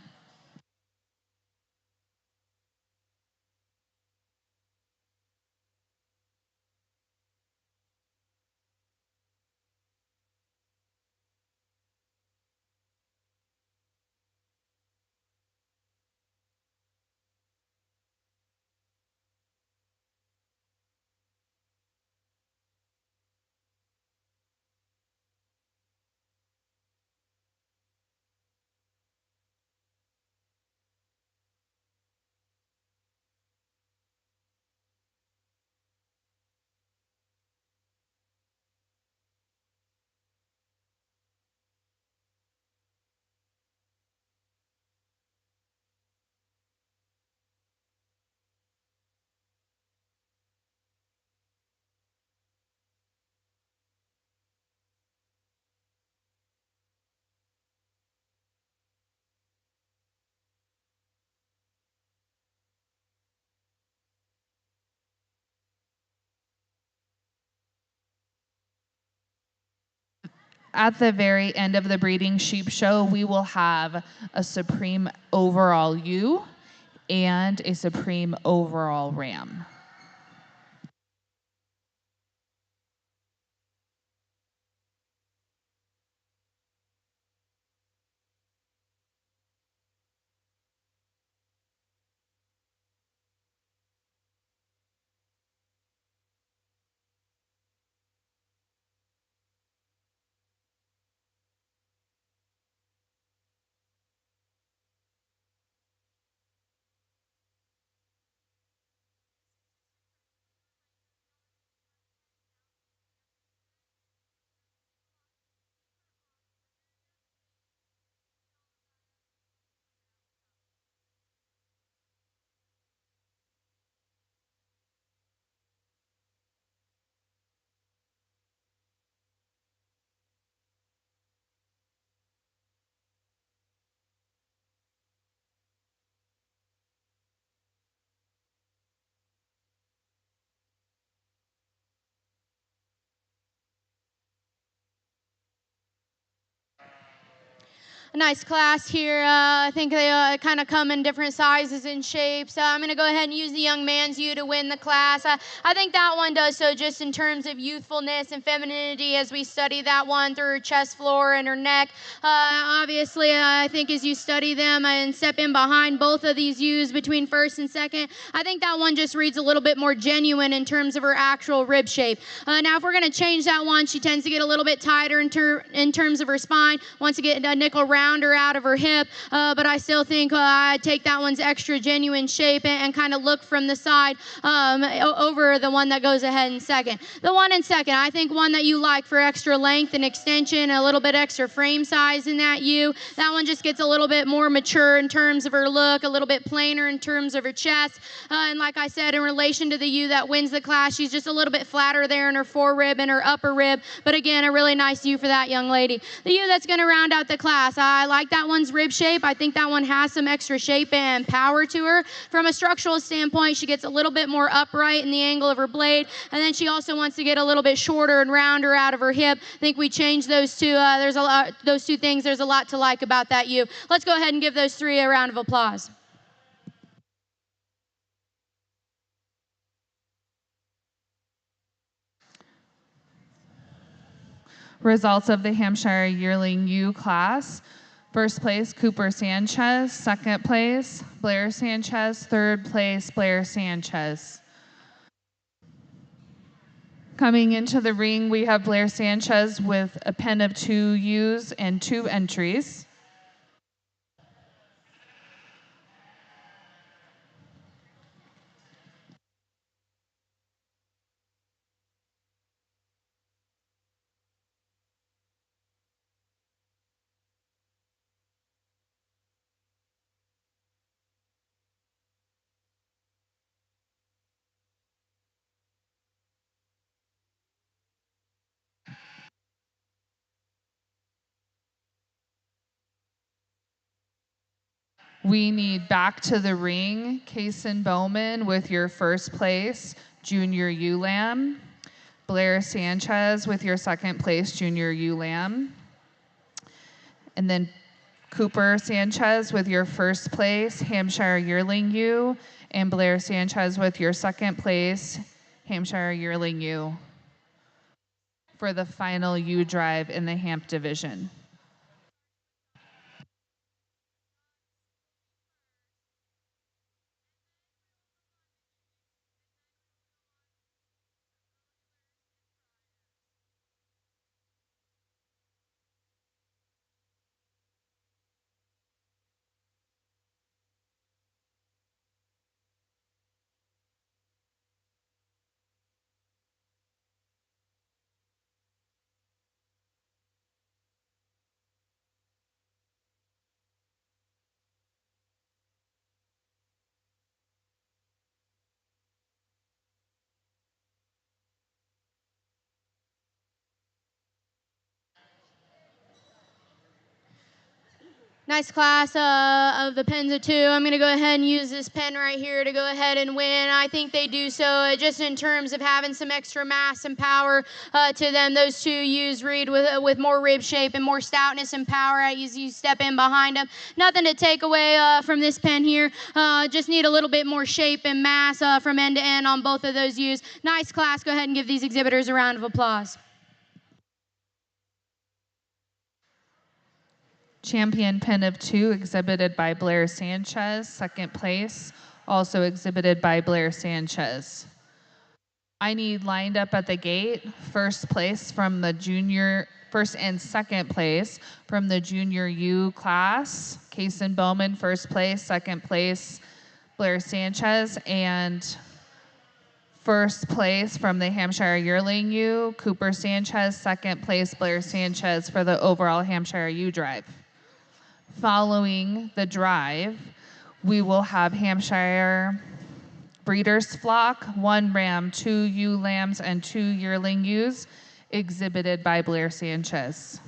At the very end of the breeding sheep show, we will have a Supreme Overall ewe and a Supreme Overall ram. A nice class here. I think they kind of come in different sizes and shapes. I'm going to go ahead and use the young man's ewe to win the class. I think that one does so just in terms of youthfulness and femininity as we study that one through her chest floor and her neck. Obviously, I think as you study them and step in behind both of these ewes between first and second, I think that one just reads a little bit more genuine in terms of her actual rib shape. Now, if we're going to change that one, she tends to get a little bit tighter in terms of her spine. Wants to get a nickel rounder out of her hip, but I still think I take that one's extra genuine shape and kind of look from the side over the one that goes ahead in second. The one in second, I think one that you like for extra length and extension, a little bit extra frame size in that ewe. That one just gets a little bit more mature in terms of her look, a little bit plainer in terms of her chest. And like I said, in relation to the ewe that wins the class, she's just a little bit flatter there in her forerib and her upper rib. But again, a really nice ewe for that young lady. The ewe that's going to round out the class, I like that one's rib shape. I think that one has some extra shape and power to her. From a structural standpoint, she gets a little bit more upright in the angle of her blade, and then she also wants to get a little bit shorter and rounder out of her hip. I think we changed those two. Those two things. There's a lot to like about that ewe. Let's go ahead and give those three a round of applause. Results of the Hampshire Yearling ewe class. First place, Cooper Sanchez. Second place, Blair Sanchez. Third place, Blair Sanchez. Coming into the ring, we have Blair Sanchez with a pen of 2 ewes and 2 entries. We need Back to the Ring, Kason Bowman with your first place, Junior ULAM. Blair Sanchez with your second place, Junior ULAM. And then Cooper Sanchez with your first place, Hampshire Yearling U. And Blair Sanchez with your second place, Hampshire Yearling U. For the final U drive in the Hamp division. Nice class of the pens of two. I'm going to go ahead and use this pen right here to go ahead and win. I think they do so just in terms of having some extra mass and power to them. Those two use Reed with more rib shape and more stoutness and power as you step in behind them. Nothing to take away from this pen here. Just need a little bit more shape and mass from end to end on both of those U's. Nice class. Go ahead and give these exhibitors a round of applause. Champion pen of two, exhibited by Blair Sanchez, second place, also exhibited by Blair Sanchez. I need lined up at the gate, first and second place from the Junior U class. Kason Bowman, first place, second place, Blair Sanchez, and first place from the Hampshire Yearling U, Cooper Sanchez, second place, Blair Sanchez for the overall Hampshire U drive. Following the drive, we will have Hampshire Breeders' Flock, 1 ram, 2 ewe lambs, and 2 yearling ewes, exhibited by Blair Sanchez.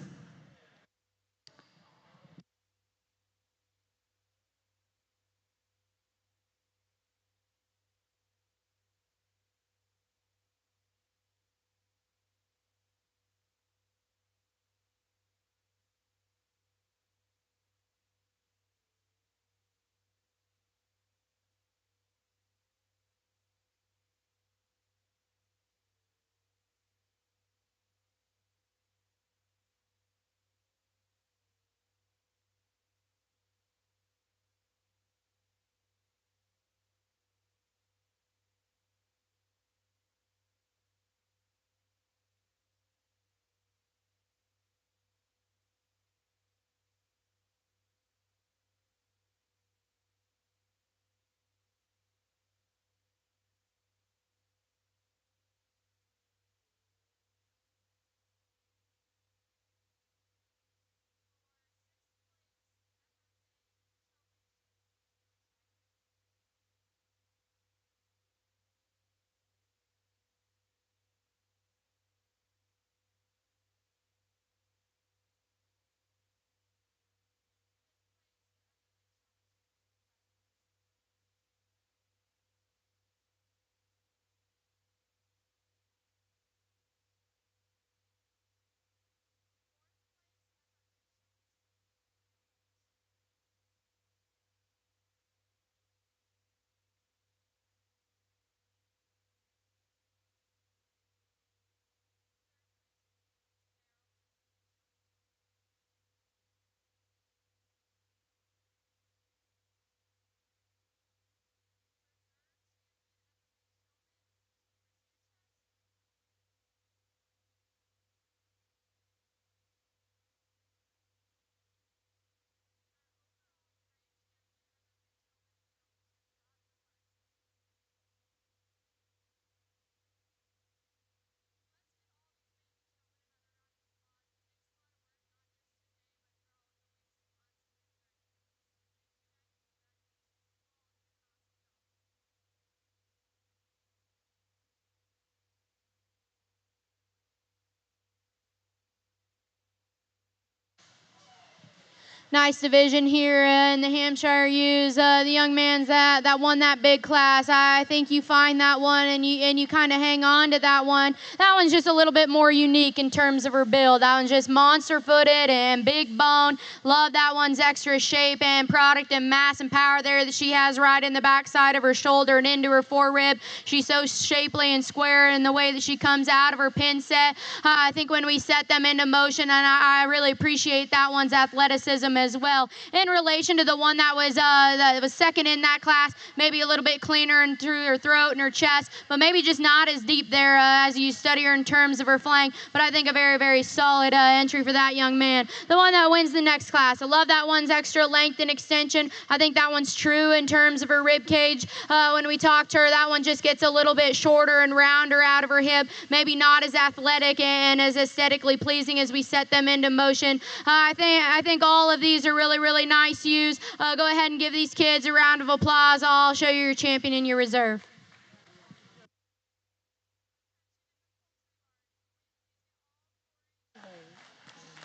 Nice division here in the Hampshire U's. The young man's that won that big class. I think you find that one and you kind of hang on to that one. That one's just a little bit more unique in terms of her build. That one's just monster-footed and big bone. Love that one's extra shape and product and mass and power there that she has right in the backside of her shoulder and into her forerib. She's so shapely and square in the way that she comes out of her pin set. I think when we set them into motion, and I really appreciate that one's athleticism as well. In relation to the one that was second in that class, maybe a little bit cleaner and through her throat and her chest, but maybe just not as deep there as you study her in terms of her flank. But I think a very, very solid entry for that young man. The one that wins the next class. I love that one's extra length and extension. I think that one's true in terms of her rib cage. When we talk to her, that one just gets a little bit shorter and rounder out of her hip. Maybe not as athletic and as aesthetically pleasing as we set them into motion. I think all of these are really, really nice ewes. Go ahead and give these kids a round of applause. I'll show you your champion and your reserve.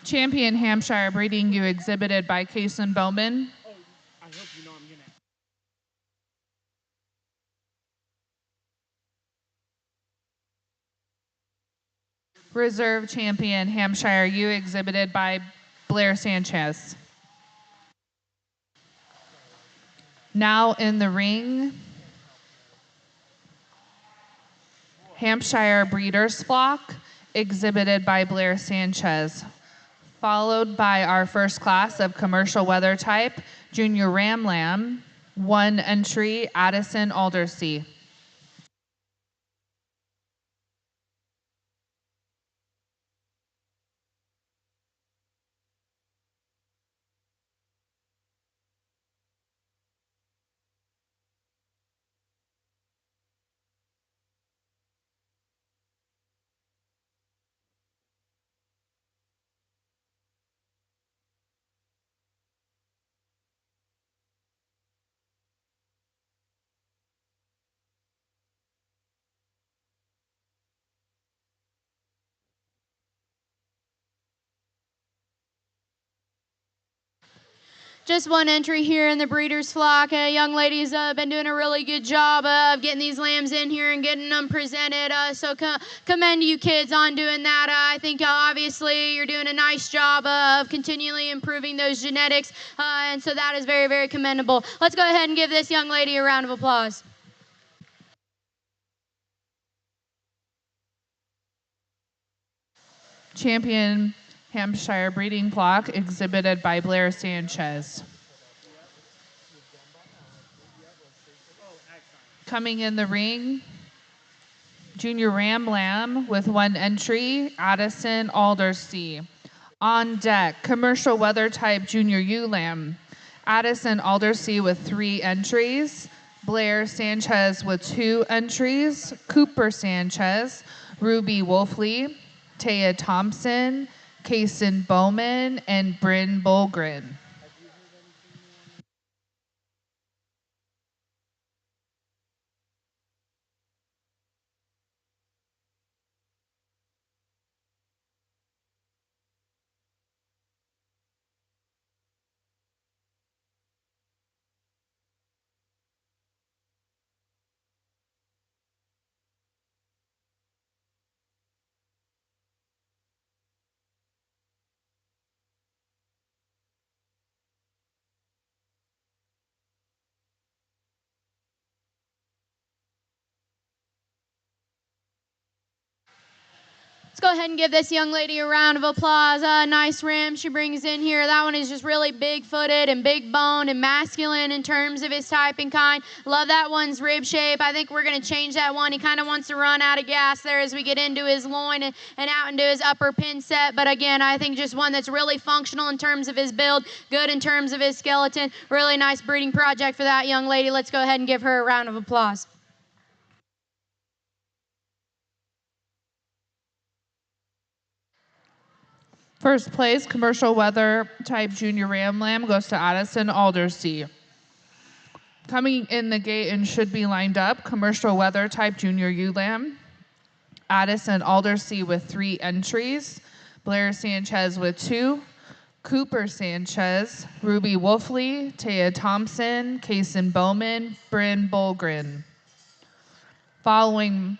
Champion Hampshire breeding ewe exhibited by Kason Bowman. Reserve champion Hampshire ewe exhibited by Blair Sanchez. Now in the ring, Hampshire Breeders' Flock, exhibited by Blair Sanchez, followed by our first class of commercial weather type, Junior Ram Lamb, 1 entry, Addison Aldersea. Just 1 entry here in the breeder's flock. Young lady's been doing a really good job of getting these lambs in here and getting them presented. So commend you kids on doing that. I think obviously you're doing a nice job of continually improving those genetics. And so that is very, very commendable. Let's go ahead and give this young lady a round of applause. Champion Hampshire breeding flock exhibited by Blair Sanchez. Coming in the ring, Junior Ram Lamb with 1 entry, Addison Aldersea. On deck, commercial weather type Junior Ewe Lamb, Addison Aldersea with 3 entries, Blair Sanchez with 2 entries, Cooper Sanchez, Ruby Wolfley, Taya Thompson, Kason Bowman, and Bryn Bolgren. Let's go ahead and give this young lady a round of applause. Nice ram she brings in here. That one is just really big-footed and big-boned and masculine in terms of his type and kind. Love that one's rib shape. I think we're going to change that one. He kind of wants to run out of gas there as we get into his loin and out into his upper pin set. But again, I think just one that's really functional in terms of his build, good in terms of his skeleton. Really nice breeding project for that young lady. Let's go ahead and give her a round of applause. First place, commercial weather type Junior Ram Lamb goes to Addison Aldersea. Coming in the gate and should be lined up, commercial weather type Junior Ewe Lamb, Addison Aldersea with 3 entries, Blair Sanchez with 2, Cooper Sanchez, Ruby Wolfley, Taya Thompson, Kason Bowman, Bryn Bolgren. Following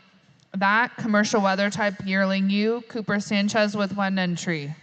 that, commercial weather type yearling ewe, Cooper Sanchez with 1 entry.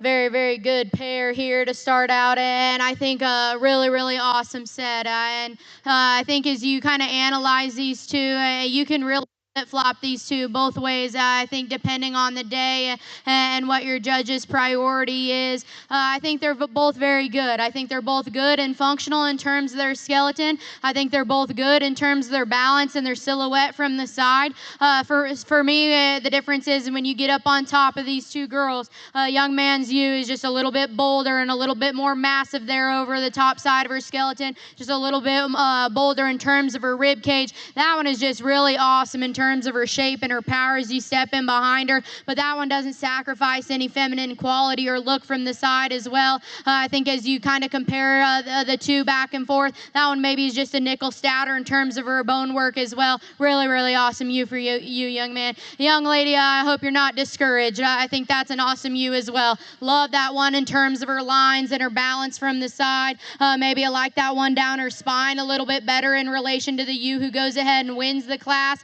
Very, very good pair here to start out, and I think a really, really awesome set. I think as you kind of analyze these two, you can really flip-flop these two both ways. I think depending on the day and what your judge's priority is, I think they're both very good. I think they're both good and functional in terms of their skeleton. I think they're both good in terms of their balance and their silhouette from the side. For me, the difference is when you get up on top of these two girls, young man's you is just a little bit bolder and a little bit more massive there over the top side of her skeleton, just a little bit bolder in terms of her rib cage. That one is just really awesome in terms of her shape and her power as you step in behind her, but that one doesn't sacrifice any feminine quality or look from the side as well. I think as you kind of compare the two back and forth, that one maybe is just a nickel stouter in terms of her bone work as well. Really, really awesome you for you young man. Young lady, I hope you're not discouraged. I think that's an awesome you as well. Love that one in terms of her lines and her balance from the side. Maybe I like that one down her spine a little bit better in relation to the you who goes ahead and wins the class.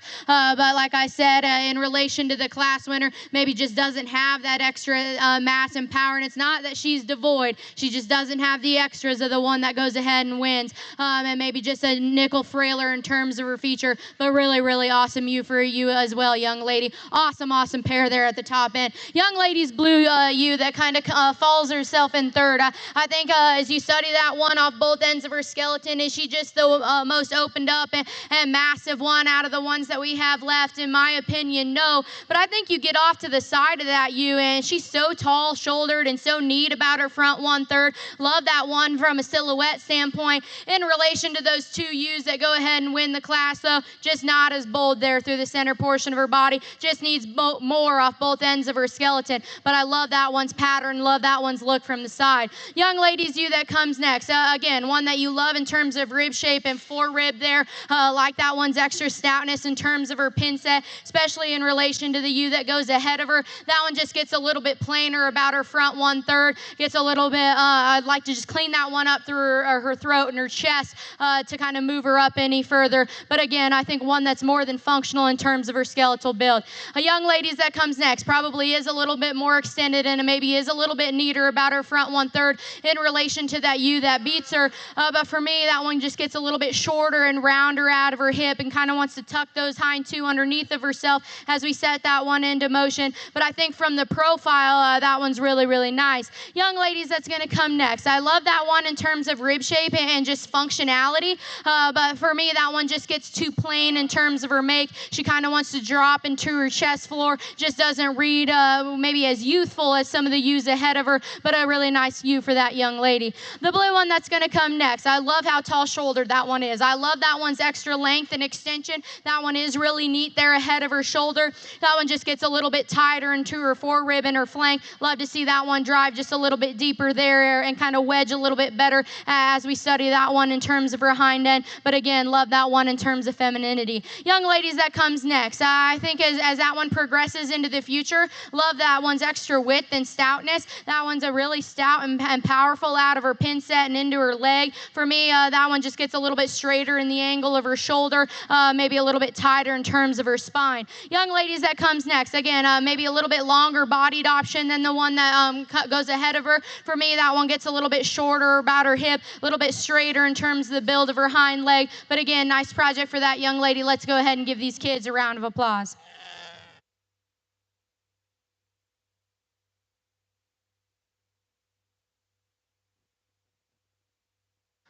But like I said, in relation to the class winner, maybe just doesn't have that extra mass and power. And it's not that she's devoid. She just doesn't have the extras of the one that goes ahead and wins. And maybe just a nickel frailer in terms of her feature. But really, really awesome you for you as well, young lady. Awesome, awesome pair there at the top end. Young lady's blue you that kind of falls herself in third. I think as you study that one off both ends of her skeleton, is she just the most opened up and massive one out of the ones that we have left? In my opinion, no. But I think you get off to the side of that you, and she's so tall shouldered and so neat about her front 1/3. Love that one from a silhouette standpoint. In relation to those two U's that go ahead and win the class, though, just not as bold there through the center portion of her body. Just needs more off both ends of her skeleton. But I love that one's pattern, love that one's look from the side. Young ladies, you that comes next. Again, one that you love in terms of rib shape and forerib there. Like that one's extra stoutness in terms of her pin set, especially in relation to the you that goes ahead of her. That one just gets a little bit plainer about her front 1/3. Gets a little bit, I'd like to just clean that one up through her throat and her chest to kind of move her up any further. But again, I think one that's more than functional in terms of her skeletal build. A young ladies that comes next probably is a little bit more extended and maybe is a little bit neater about her front 1/3 in relation to that you that beats her. But for me, that one just gets a little bit shorter and rounder out of her hip and kind of wants to tuck those hind two underneath of herself as we set that one into motion. But I think from the profile, that one's really, really nice. Young ladies, that's going to come next. I love that one in terms of rib shape and just functionality. But for me, that one just gets too plain in terms of her make. She kind of wants to drop into her chest floor. Just doesn't read maybe as youthful as some of the U's ahead of her, but a really nice U for that young lady. The blue one that's going to come next. I love how tall shouldered that one is. I love that one's extra length and extension. That one is really neat there ahead of her shoulder. That one just gets a little bit tighter into her forerib and her flank. Love to see that one drive just a little bit deeper there and kind of wedge a little bit better as we study that one in terms of her hind end. But again, love that one in terms of femininity. Young ladies, that comes next. I think as that one progresses into the future, love that one's extra width and stoutness. That one's a really stout and powerful out of her pin set and into her leg. For me, that one just gets a little bit straighter in the angle of her shoulder, maybe a little bit tighter in terms of her spine. Young ladies, that comes next. Again, maybe a little bit longer bodied option than the one that goes ahead of her. For me, that one gets a little bit shorter about her hip, a little bit straighter in terms of the build of her hind leg. But again, nice project for that young lady. Let's go ahead and give these kids a round of applause.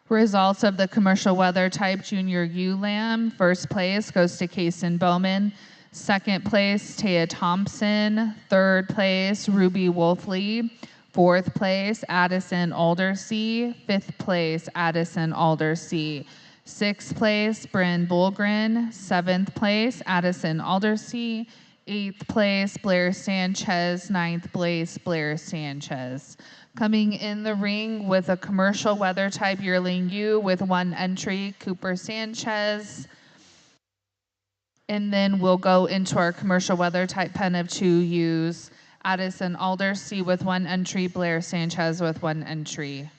Results of the commercial weather type junior U Lamb. First place goes to Kason Bowman. Second place, Taya Thompson. Third place, Ruby Wolfley. Fourth place, Addison Aldersea. Fifth place, Addison Aldersea. Sixth place, Bryn Bulgren. Seventh place, Addison Aldersea. Eighth place, Blair Sanchez. Ninth place, Blair Sanchez. Coming in the ring with a commercial weather type yearling U with one entry, Cooper Sanchez. And then we'll go into our commercial weather type pen of two U's, Addison Aldersea with one entry, Blair Sanchez with one entry.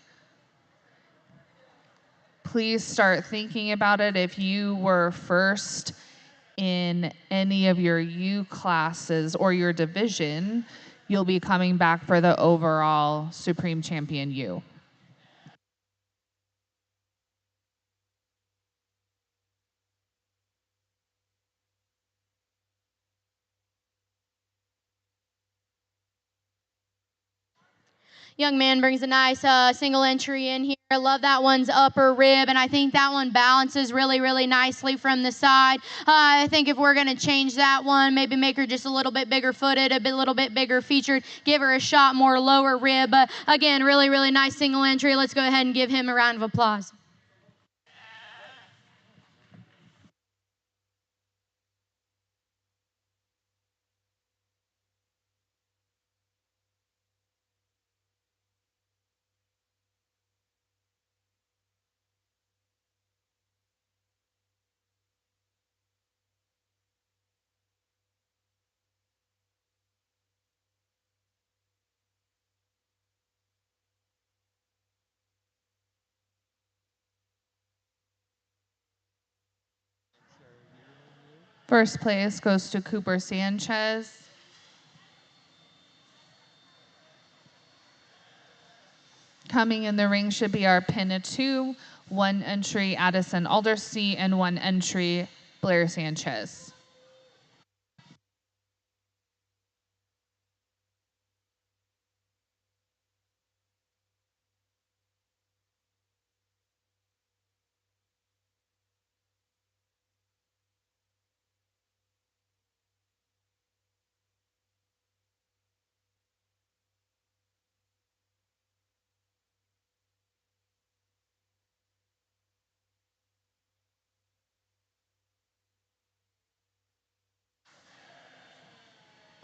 Please start thinking about it. If you were first in any of your U classes or your division, you'll be coming back for the overall Supreme Champion U. Young man brings a nice single entry in here. I love that one's upper rib, and I think that one balances really, really nicely from the side. I think if we're going to change that one, maybe make her just a little bit bigger footed, little bit bigger featured, give her a shot more lower rib. But again, really, really nice single entry. Let's go ahead and give him a round of applause. First place goes to Cooper Sanchez. Coming in the ring should be our pin of 2, 1 entry Addison Aldersey, and 1 entry Blair Sanchez.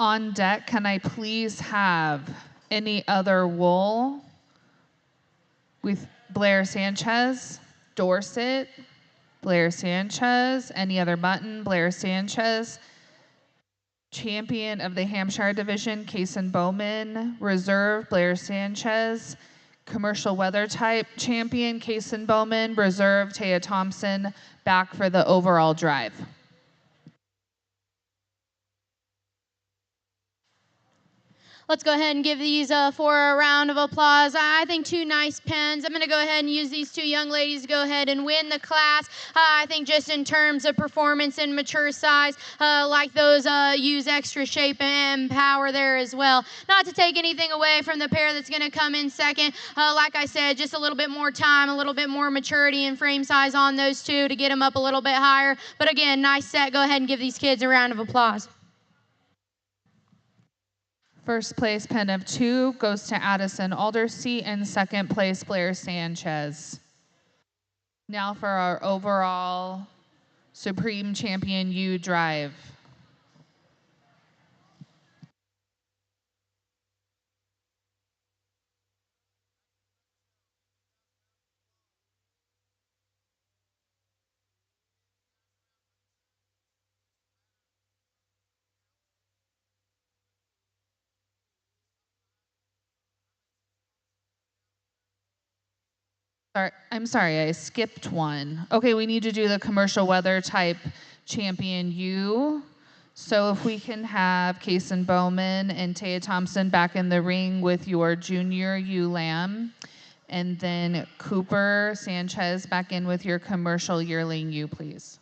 On deck, can I please have any other wool with Blair Sanchez, Dorset, Blair Sanchez, any other button, Blair Sanchez, champion of the Hampshire Division, Kason Bowman, reserve, Blair Sanchez, commercial weather type champion, Kason Bowman, reserve, Taya Thompson, back for the overall drive. Let's go ahead and give these four a round of applause. I think 2 nice pens. I'm going to go ahead and use these 2 young ladies to go ahead and win the class. I think just in terms of performance and mature size, like those use extra shape and power there as well. Not to take anything away from the pair that's going to come in second. Like I said, just a little bit more time, a little bit more maturity and frame size on those 2 to get them up a little bit higher. But again, nice set. Go ahead and give these kids a round of applause. First place pen of 2 goes to Addison Aldersey, and second place Blair Sanchez. Now for our overall Supreme Champion U drive. I'm sorry, I skipped one. Okay, we need to do the commercial weather type champion U. So if we can have Kason Bowman and Taya Thompson back in the ring with your junior U lamb, and then Cooper Sanchez back in with your commercial yearling U, please.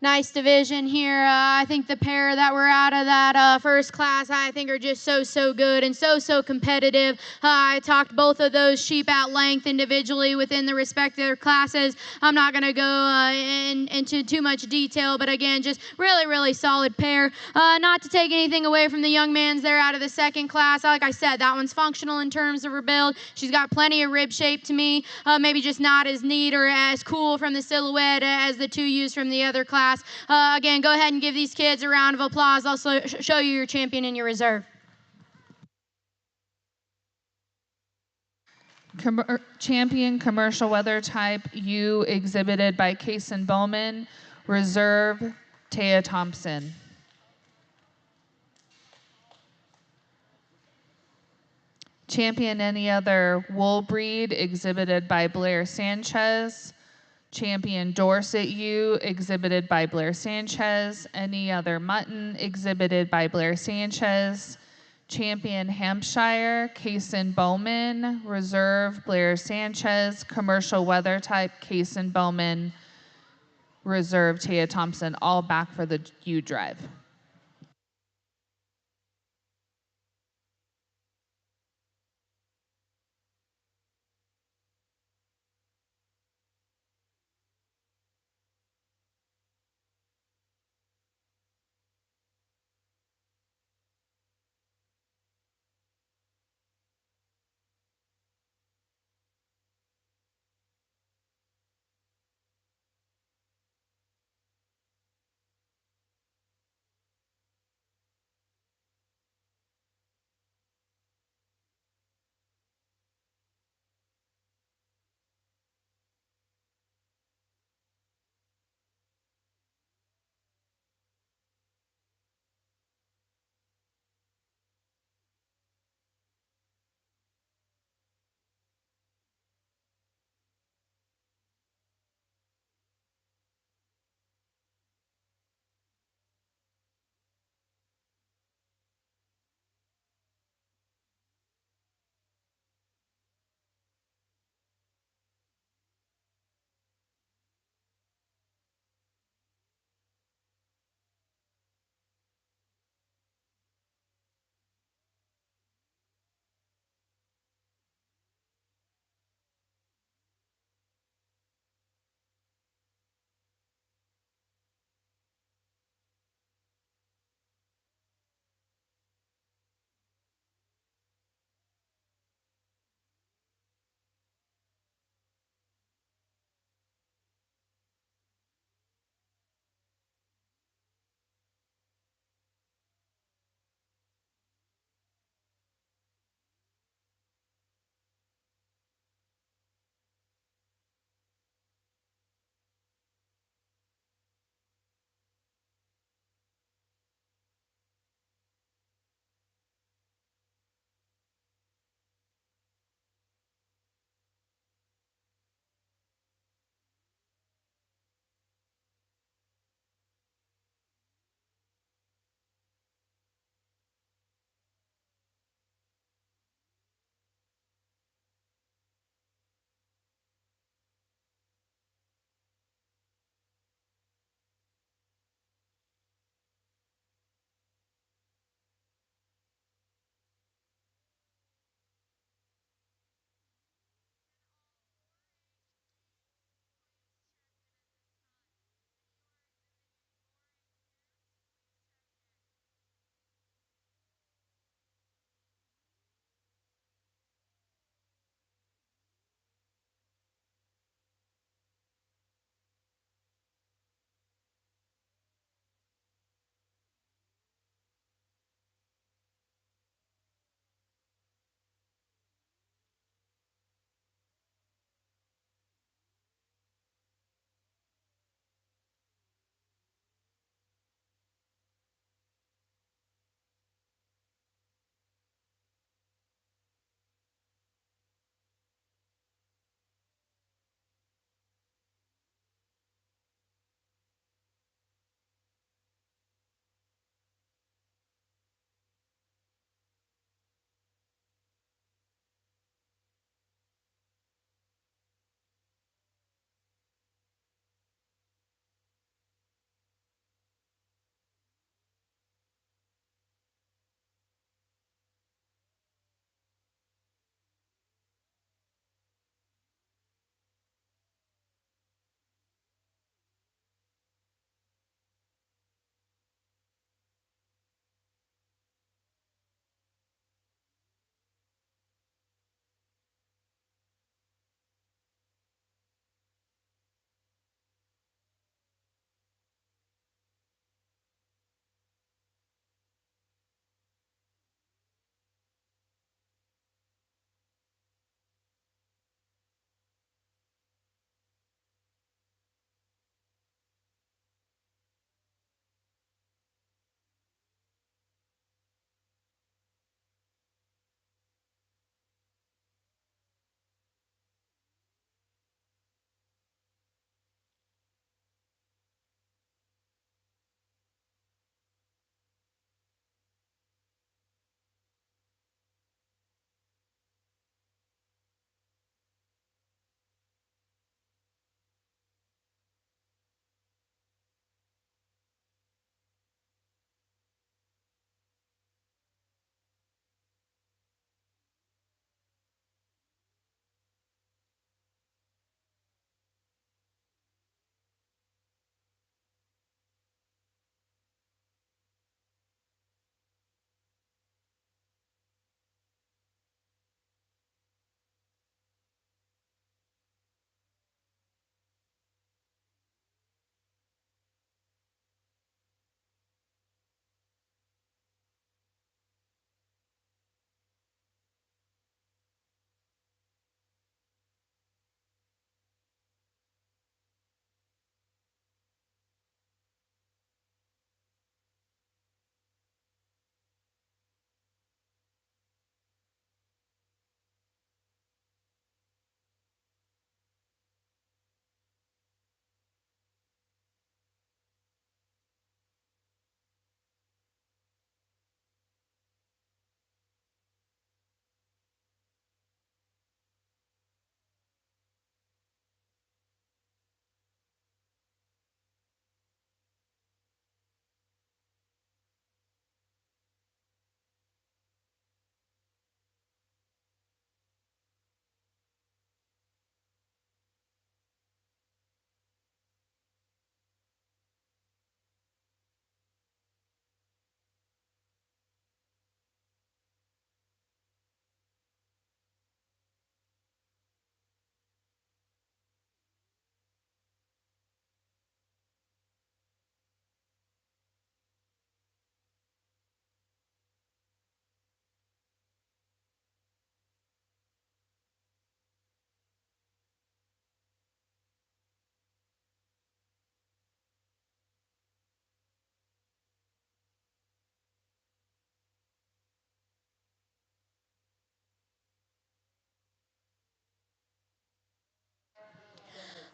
Nice division here. I think the pair that were out of that first class, I think, are just so good and so competitive. I talked both of those sheep at length individually within the respective classes. I'm not going to go into too much detail, but again, just really solid pair. Not to take anything away from the young man's there out of the second class. Like I said, that one's functional in terms of her build. She's got plenty of rib shape to me. Maybe just not as neat or as cool from the silhouette as the two used from the other class. Again, go ahead and give these kids a round of applause. I'll show you your champion and your reserve. Champion commercial weather type U, exhibited by Kason Bowman. Reserve, Taya Thompson. Champion any other wool breed, exhibited by Blair Sanchez. Champion Dorset U, exhibited by Blair Sanchez. Any other mutton, exhibited by Blair Sanchez. Champion Hampshire, Kason Bowman. Reserve, Blair Sanchez. Commercial weather type, Kason Bowman. Reserve, Taya Thompson. All back for the U drive.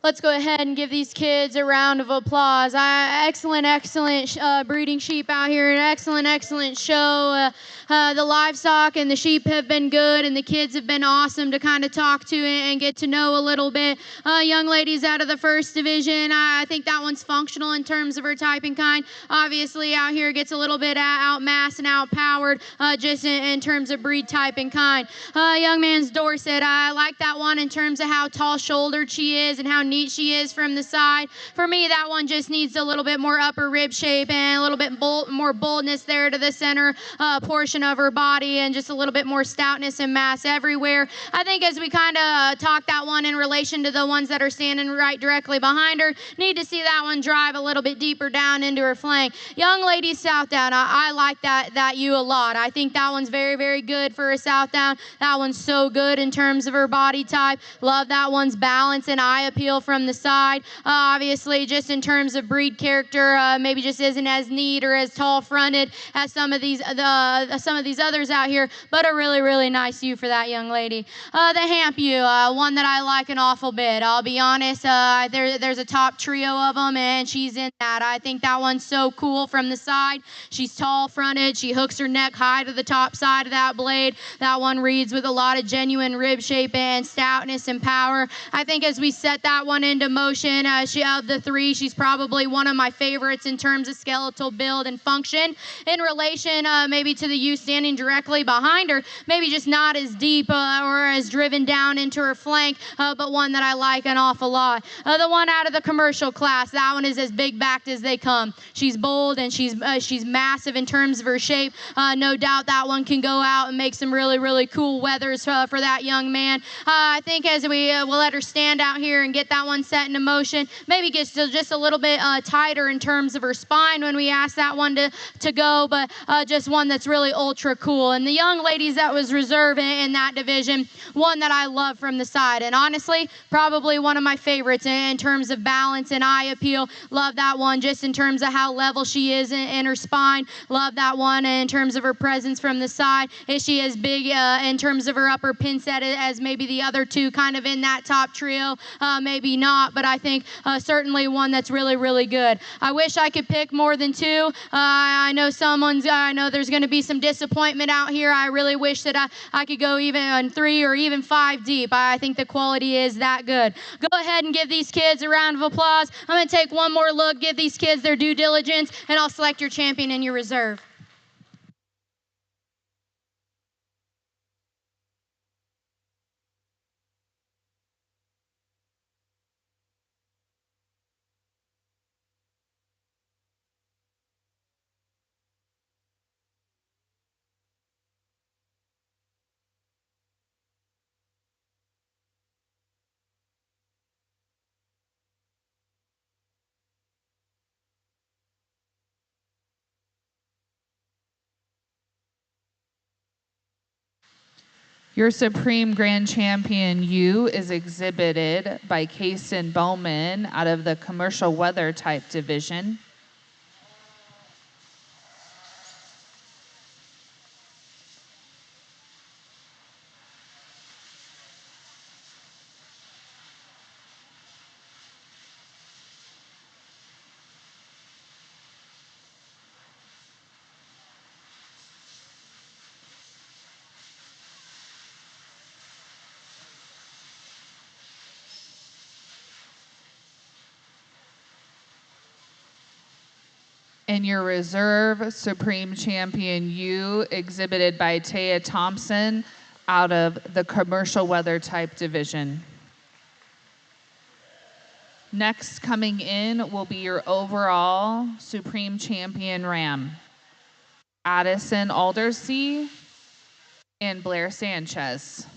Let's go ahead and give these kids a round of applause. Excellent, excellent breeding sheep out here. An excellent, excellent show. The livestock and the sheep have been good, and the kids have been awesome to kind of talk to and get to know a little bit. Young ladies out of the first division, I think that one's functional in terms of her type and kind. Obviously, out here gets a little bit outmassed and outpowered just in terms of breed, type, and kind. Young man's Dorset, I like that one in terms of how tall-shouldered she is and how neat she is from the side. For me, that one just needs a little bit more upper rib shape and a little bit more boldness there to the center portion of her body, and just a little bit more stoutness and mass everywhere. I think as we kind of talk that one in relation to the ones that are standing right directly behind her, need to see that one drive a little bit deeper down into her flank. Young lady Southdown, I like that ewe a lot. I think that one's very, very good for a Southdown. That one's so good in terms of her body type. Love that one's balance and eye appeal from the side. Obviously, just in terms of breed character, maybe just isn't as neat or as tall fronted as some of these others out here, but a really, really nice ewe for that young lady. The Hamp ewe, one that I like an awful bit. I'll be honest, there's a top trio of them, and she's in that. I think that one's so cool from the side. She's tall fronted. She hooks her neck high to the top side of that blade. That one reads with a lot of genuine rib shape and stoutness and power. I think as we set that one into motion, of the three, she's probably one of my favorites in terms of skeletal build and function. In relation maybe to the ewe standing directly behind her, maybe just not as deep or as driven down into her flank, but one that I like an awful lot. The one out of the commercial class, that one is as big backed as they come. She's bold and she's massive in terms of her shape. No doubt that one can go out and make some really, really cool weathers for that young man. I think as we will let her stand out here and get that one set into motion, maybe gets just a little bit tighter in terms of her spine when we ask that one to go, but just one that's really ultra cool. And the young ladies that was reserved in that division, one that I love from the side, and honestly, probably one of my favorites in terms of balance and eye appeal. Love that one just in terms of how level she is in her spine. Love that one in terms of her presence from the side. Is she as big in terms of her upper pin set as maybe the other two kind of in that top trio? Maybe not, but I think certainly one that's really, really good. I wish I could pick more than two. I know there's going to be some disappointment out here. I really wish that I could go even on 3 or even 5 deep. I think the quality is that good. Go ahead and give these kids a round of applause. I'm going to take one more look, give these kids their due diligence, and I'll select your champion and your reserve. Your Supreme Grand Champion ewe is exhibited by Kason Bowman out of the Commercial Weather Type Division. And your reserve Supreme Champion ewe exhibited by Taya Thompson out of the Commercial Weather Type Division. Next coming in will be your overall Supreme Champion Ram, Addison Aldersea and Blair Sanchez.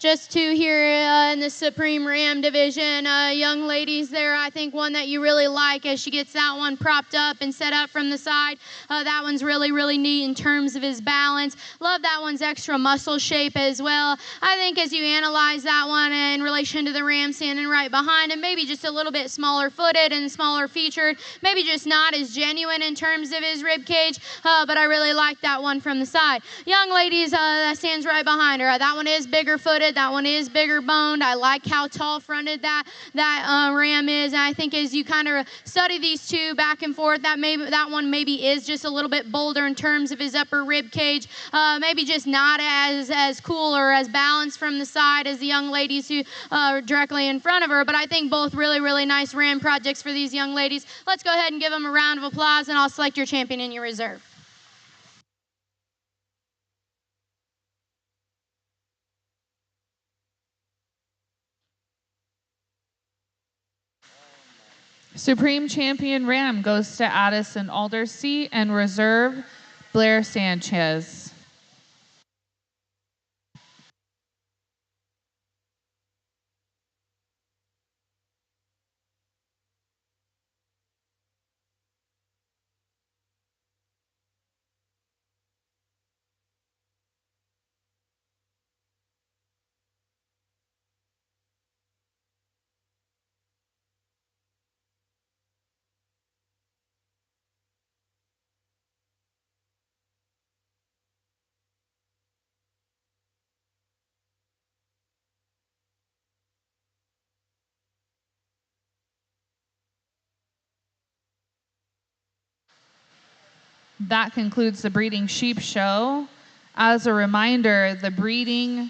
Just two here in the Supreme Ram division. Young ladies there, I think one that you really like as she gets that one propped up and set up from the side. That one's really, really neat in terms of his balance. Love that one's extra muscle shape as well. I think as you analyze that one in relation to the Ram standing right behind him, maybe just a little bit smaller footed and smaller featured, maybe just not as genuine in terms of his rib cage, but I really like that one from the side. Young ladies, that stands right behind her. That one is bigger footed. That one is bigger boned. I like how tall fronted that Ram is. And I think as you kind of study these two back and forth, that one maybe is just a little bit bolder in terms of his upper rib cage. Maybe just not as cool or as balanced from the side as the young ladies who are directly in front of her. But I think both really, really nice Ram projects for these young ladies. Let's go ahead and give them a round of applause, and I'll select your champion in your reserve. Supreme Champion Ram goes to Addison Aldersea and Reserve Blair Sanchez. That concludes the breeding sheep show. As a reminder, the breeding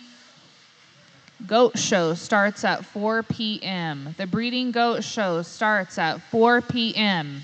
goat show starts at 4 p.m. The breeding goat show starts at 4 p.m.